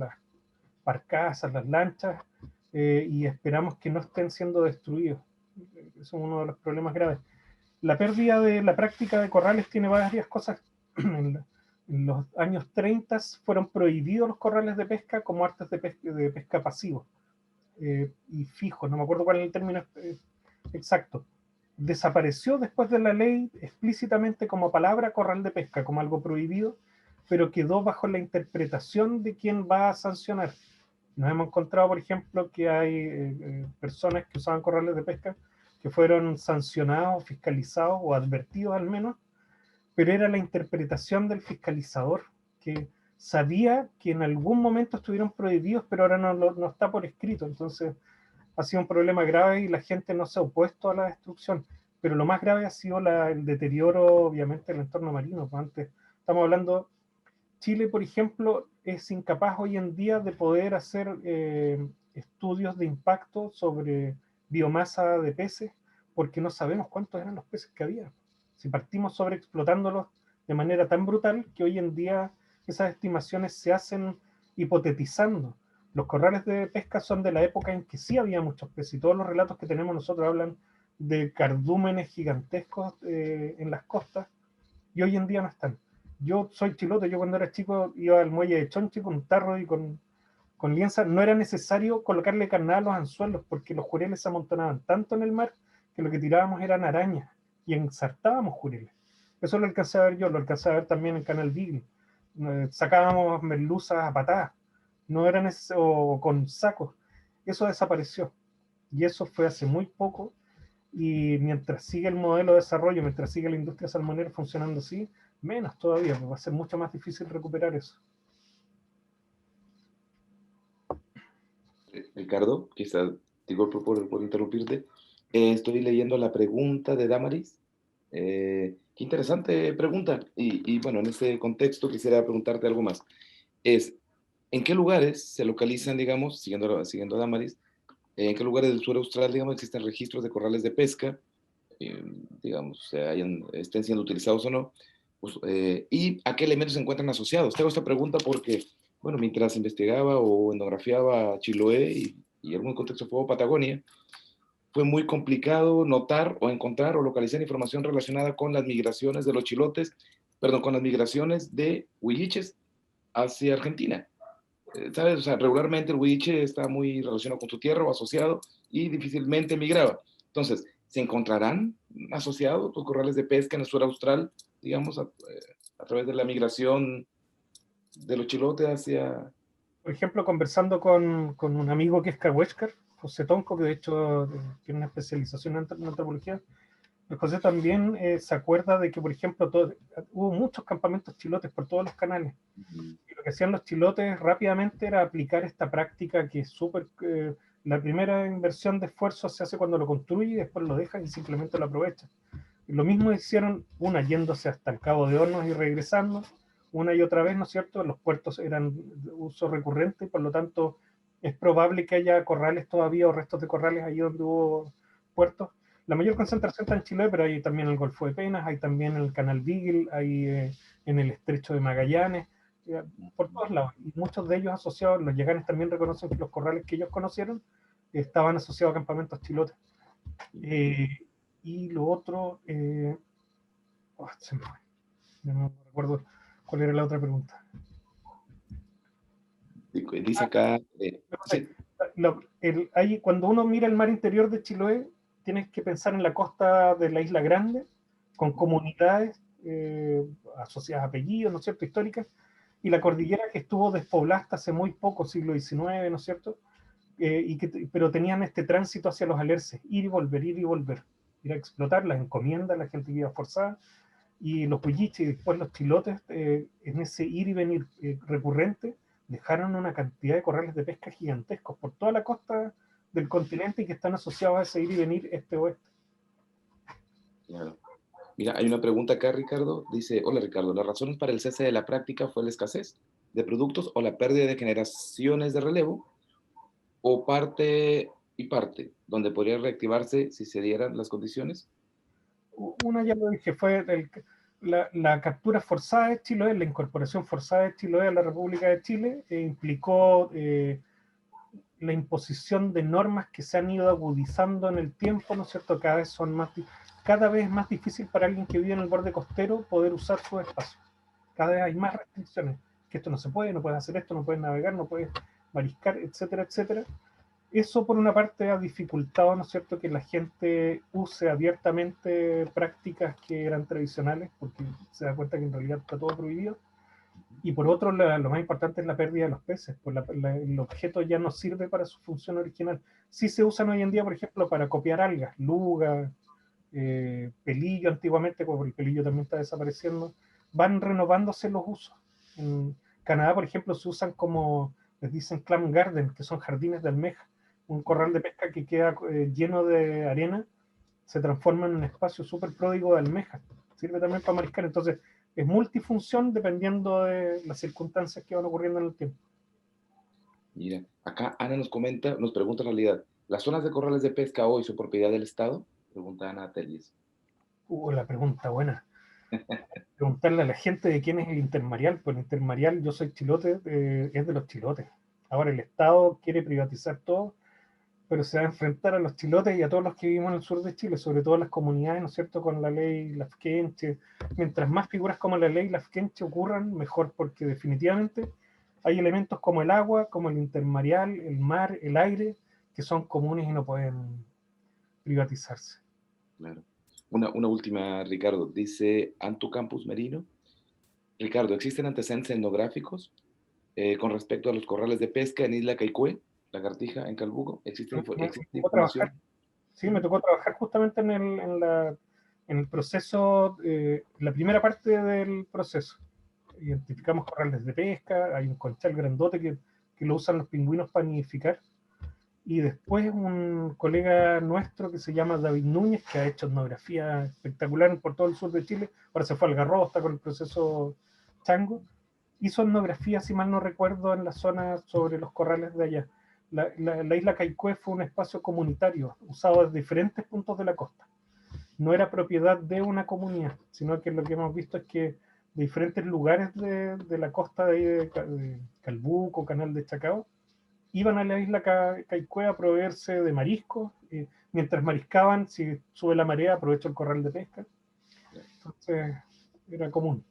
F: barcazas, las lanchas, y esperamos que no estén siendo destruidos. Eso es uno de los problemas graves. La pérdida de la práctica de corrales tiene varias cosas. En los años 30 fueron prohibidos los corrales de pesca como artes de pesca pasivos y fijos, no me acuerdo cuál es el término exacto. Desapareció después de la ley explícitamente como palabra corral de pesca, como algo prohibido, pero quedó bajo la interpretación de quién va a sancionar. Nos hemos encontrado, por ejemplo, que hay personas que usaban corrales de pesca que fueron sancionados, fiscalizados o advertidos al menos, pero era la interpretación del fiscalizador que sabía que en algún momento estuvieron prohibidos, pero ahora no está por escrito. Entonces ha sido un problema grave y la gente no se ha opuesto a la destrucción. Pero lo más grave ha sido el deterioro, obviamente, del entorno marino. Antes estamos hablando, Chile, por ejemplo, es incapaz hoy en día de poder hacer estudios de impacto sobre biomasa de peces, porque no sabemos cuántos eran los peces que había. Si partimos sobreexplotándolos de manera tan brutal que hoy en día esas estimaciones se hacen hipotetizando. Los corrales de pesca son de la época en que sí había muchos peces, y todos los relatos que tenemos nosotros hablan de cardúmenes gigantescos en las costas, y hoy en día no están. Yo soy chilote, yo cuando era chico iba al muelle de Chonchi con un tarro y con lienza. No era necesario colocarle carnada a los anzuelos porque los jureles se amontonaban tanto en el mar que lo que tirábamos eran arañas y ensartábamos jureles. Eso lo alcancé a ver yo, lo alcancé a ver también en Canal Beagle. Sacábamos merluzas a patadas, no era necesario, o con sacos. Eso desapareció y eso fue hace muy poco. Y mientras sigue el modelo de desarrollo, mientras sigue la industria salmonera funcionando así, menos todavía, va a ser mucho más difícil recuperar eso.
B: Ricardo, quizás, digo por interrumpirte, estoy leyendo la pregunta de Damaris. Qué interesante pregunta. Y bueno, en este contexto quisiera preguntarte algo más. ¿En qué lugares se localizan, digamos, siguiendo a Damaris, en qué lugares del sur austral, digamos, existen registros de corrales de pesca, digamos, estén siendo utilizados o no? Pues, ¿y a qué elementos se encuentran asociados? Te hago esta pregunta porque, bueno, mientras investigaba o etnografiaba Chiloé y algún contexto fue Patagonia, fue muy complicado notar o encontrar o localizar información relacionada con las migraciones de los chilotes, perdón, con las migraciones de huilliches hacia Argentina. ¿sabes? O sea, regularmente el huiche está muy relacionado con su tierra o asociado y difícilmente migraba. Entonces, ¿se encontrarán asociados los corrales de pesca en el sur austral, digamos, a través de la migración de los chilotes hacia...
F: Por ejemplo, conversando con un amigo que es cahuéscar, José Tonco, que de hecho tiene una especialización en antropología, el José también se acuerda de que, por ejemplo, hubo muchos campamentos chilotes por todos los canales. Y lo que hacían los chilotes rápidamente era aplicar esta práctica que es súper... la primera inversión de esfuerzo se hace cuando lo construye y después lo dejan y simplemente lo aprovechan. Y lo mismo hicieron, una yéndose hasta el Cabo de Hornos y regresando, una y otra vez, ¿no es cierto? Los puertos eran de uso recurrente, por lo tanto es probable que haya corrales todavía o restos de corrales allí donde hubo puertos. La mayor concentración está en Chile, pero hay también en el Golfo de Penas, hay también en el Canal Beagle, hay en el Estrecho de Magallanes, por todos lados. Y muchos de ellos asociados, los lleganes también reconocen que los corrales que ellos conocieron estaban asociados a campamentos chilotes. Y lo otro, se me fue. No recuerdo cuál era la otra pregunta.
B: Dice acá... sí.
F: Cuando uno mira el mar interior de Chiloé, tienes que pensar en la costa de la Isla Grande, con comunidades asociadas a apellidos, ¿no es cierto?, históricas, y la cordillera que estuvo despoblada hasta hace muy poco, siglo XIX, ¿no es cierto?, pero tenían este tránsito hacia los alerces, ir y volver, ir a explotar las encomiendas, la gente que iba forzada, y los huilliches y después los chilotes, en ese ir y venir recurrente, dejaron una cantidad de corrales de pesca gigantescos por toda la costa del continente y que están asociados a ese ir y venir este-oeste.
B: Claro. Mira, hay una pregunta acá, Ricardo. Dice, hola Ricardo, ¿las razones para el cese de la práctica fue la escasez de productos o la pérdida de generaciones de relevo? ¿O parte y parte, donde podría reactivarse si se dieran las condiciones?
F: Una ya lo dije, fue la captura forzada de Chiloé, la incorporación forzada de Chiloé a la República de Chile, implicó la imposición de normas que se han ido agudizando en el tiempo, ¿no es cierto? Cada vez es más difícil para alguien que vive en el borde costero poder usar su espacio. Cada vez hay más restricciones, que esto no se puede, no puedes hacer esto, no puedes navegar, no puedes mariscar, etcétera, etcétera. Eso por una parte ha dificultado, ¿no es cierto?, que la gente use abiertamente prácticas que eran tradicionales, porque se da cuenta que en realidad está todo prohibido. Y por otro, lo más importante es la pérdida de los peces, pues el objeto ya no sirve para su función original. Sí se usan hoy en día, por ejemplo, para copiar algas, luga, pelillo antiguamente, porque el pelillo también está desapareciendo. Van renovándose los usos. En Canadá, por ejemplo, se usan como, les dicen clam garden, que son jardines de almeja. Un corral de pesca que queda lleno de arena, se transforma en un espacio súper pródigo de almejas. Sirve también para mariscar. Entonces, es multifunción dependiendo de las circunstancias que van ocurriendo en el tiempo.
B: Mira, acá Ana nos comenta, nos pregunta en realidad, ¿las zonas de corrales de pesca hoy son propiedad del Estado? Pregunta Ana Telis.
F: La pregunta buena. Preguntarle a la gente de quién es el intermareal. Pues el intermareal, yo soy chilote, es de los chilotes. Ahora el Estado quiere privatizar todo, pero se va a enfrentar a los chilotes y a todos los que vivimos en el sur de Chile, sobre todo las comunidades, ¿no es cierto?, con la ley Lafkenche. Mientras más figuras como la ley Lafkenche ocurran, mejor, porque definitivamente hay elementos como el agua, como el intermareal, el mar, el aire, que son comunes y no pueden privatizarse.
B: Claro. Una última, Ricardo. Dice Antu Campus Merino. Ricardo, ¿existen antecedentes etnográficos con respecto a los corrales de pesca en Isla Caicue, Lagartija, en Calbuco? ¿Existe información?
F: Sí, me tocó trabajar justamente en el proceso, la primera parte del proceso. Identificamos corrales de pesca, hay un conchal grandote que lo usan los pingüinos para nidificar. Y después un colega nuestro que se llama David Núñez, que ha hecho etnografía espectacular por todo el sur de Chile, ahora se fue al Garrobo, está con el proceso Chango, hizo etnografía, si mal no recuerdo, en la zona sobre los corrales de allá. La isla Caicue fue un espacio comunitario usado desde diferentes puntos de la costa. No era propiedad de una comunidad, sino que lo que hemos visto es que de diferentes lugares de la costa de Calbuco, Canal de Chacao, iban a la isla Caicue a proveerse de mariscos, mientras mariscaban, si sube la marea, aprovecho el corral de pesca. Entonces, era común.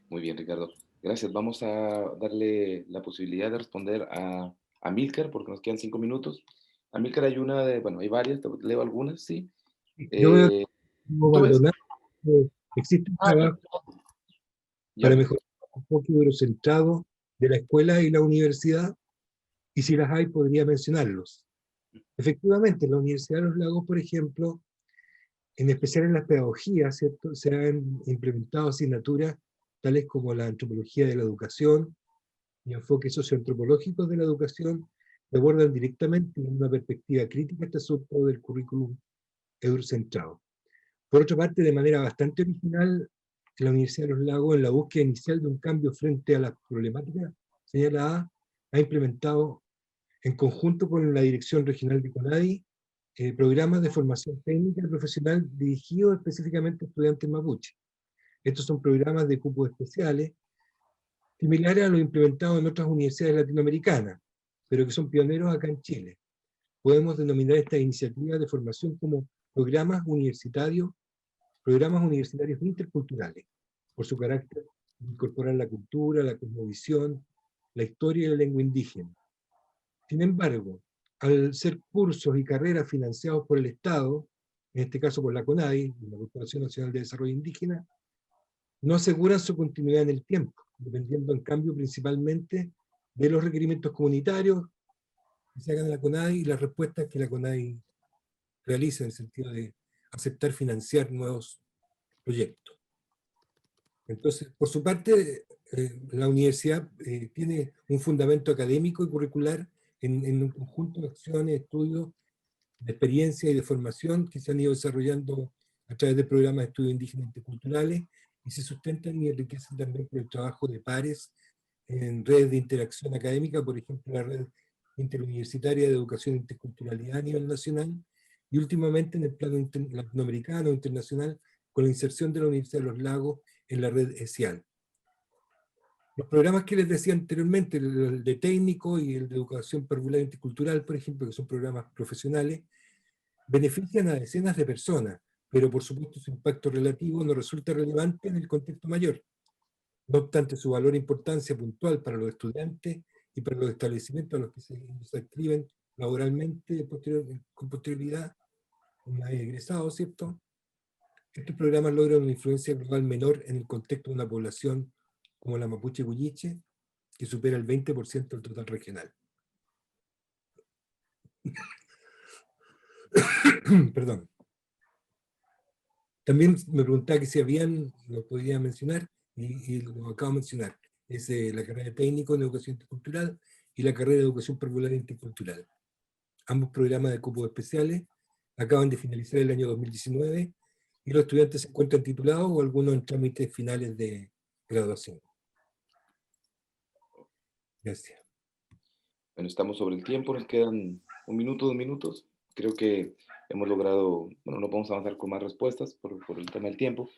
B: Muy bien, Ricardo. Gracias. Vamos a darle la posibilidad de responder a Amílcar, porque nos quedan 5 minutos. Amílcar, hay una de, bueno, hay varias, te leo algunas, sí.
D: Yo veo
B: Eh,
D: como
B: ¿Tú ves?
D: Maldonado que existe un trabajo
B: Ya,
D: para mejorar el enfoque eurocentrado de la escuela y la universidad, y si las hay, podría mencionarlos. Efectivamente, en la Universidad de los Lagos, por ejemplo, en especial en las pedagogías, ¿cierto? Se han implementado asignaturas tales como la antropología de la educación y enfoques socioantropológicos de la educación que abordan directamente en una perspectiva crítica este asunto del currículum eurocentrado. Por otra parte, de manera bastante original, la Universidad de los Lagos, en la búsqueda inicial de un cambio frente a las problemáticas señaladas, ha implementado, en conjunto con la Dirección Regional de CONADI, programas de formación técnica y profesional dirigidos específicamente a estudiantes mapuche. Estos son programas de cupos especiales, similares a los implementados en otras universidades latinoamericanas, pero que son pioneros acá en Chile. Podemos denominar estas iniciativas de formación como programas universitarios interculturales, por su carácter de incorporar la cultura, la cosmovisión, la historia y la lengua indígena. Sin embargo, al ser cursos y carreras financiados por el Estado, en este caso por la CONADI, la Corporación Nacional de Desarrollo Indígena, no aseguran su continuidad en el tiempo, dependiendo en cambio principalmente de los requerimientos comunitarios que se hagan en la CONADI y las respuestas que la CONADI realiza en el sentido de aceptar financiar nuevos proyectos. Entonces, por su parte, la universidad tiene un fundamento académico y curricular en un conjunto de acciones, estudios, de experiencia y de formación que se han ido desarrollando a través de programas de estudios indígenas interculturales y se sustentan y enriquecen también por el trabajo de pares en redes de interacción académica, por ejemplo, la red interuniversitaria de educación e interculturalidad a nivel nacional, y últimamente en el plano latinoamericano o internacional, con la inserción de la Universidad de los Lagos en la red ESIAL. Los programas que les decía anteriormente, el de técnico y el de educación popular intercultural, por ejemplo, que son programas profesionales, benefician a decenas de personas, pero por supuesto su impacto relativo no resulta relevante en el contexto mayor. No obstante, su valor e importancia puntual para los estudiantes y para los establecimientos a los que se inscriben laboralmente con posterioridad, una vez egresados, ¿cierto? Estos programas logran una influencia global menor en el contexto de una población como la mapuche huilliche, que supera el 20% del total regional. Perdón. También me preguntaba que si habían, lo podía mencionar, y lo acabo de mencionar, es la carrera de técnico en educación intercultural y la carrera de educación popular intercultural. Ambos programas de cupos especiales acaban de finalizar el año 2019 y los estudiantes se encuentran titulados o algunos en trámites finales de graduación. Gracias.
B: Bueno, estamos sobre el tiempo, nos quedan 1 minuto, 2 minutos. Creo que hemos logrado, bueno, no podemos avanzar con más respuestas por el tema del tiempo.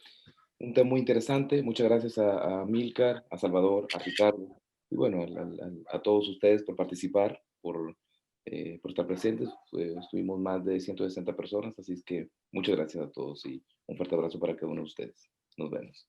B: Un tema muy interesante. Muchas gracias a Amílcar, a Salvador, a Ricardo y bueno, a todos ustedes por participar, por estar presentes. Estuvimos más de 160 personas, así es que muchas gracias a todos y un fuerte abrazo para cada uno de ustedes. Nos vemos.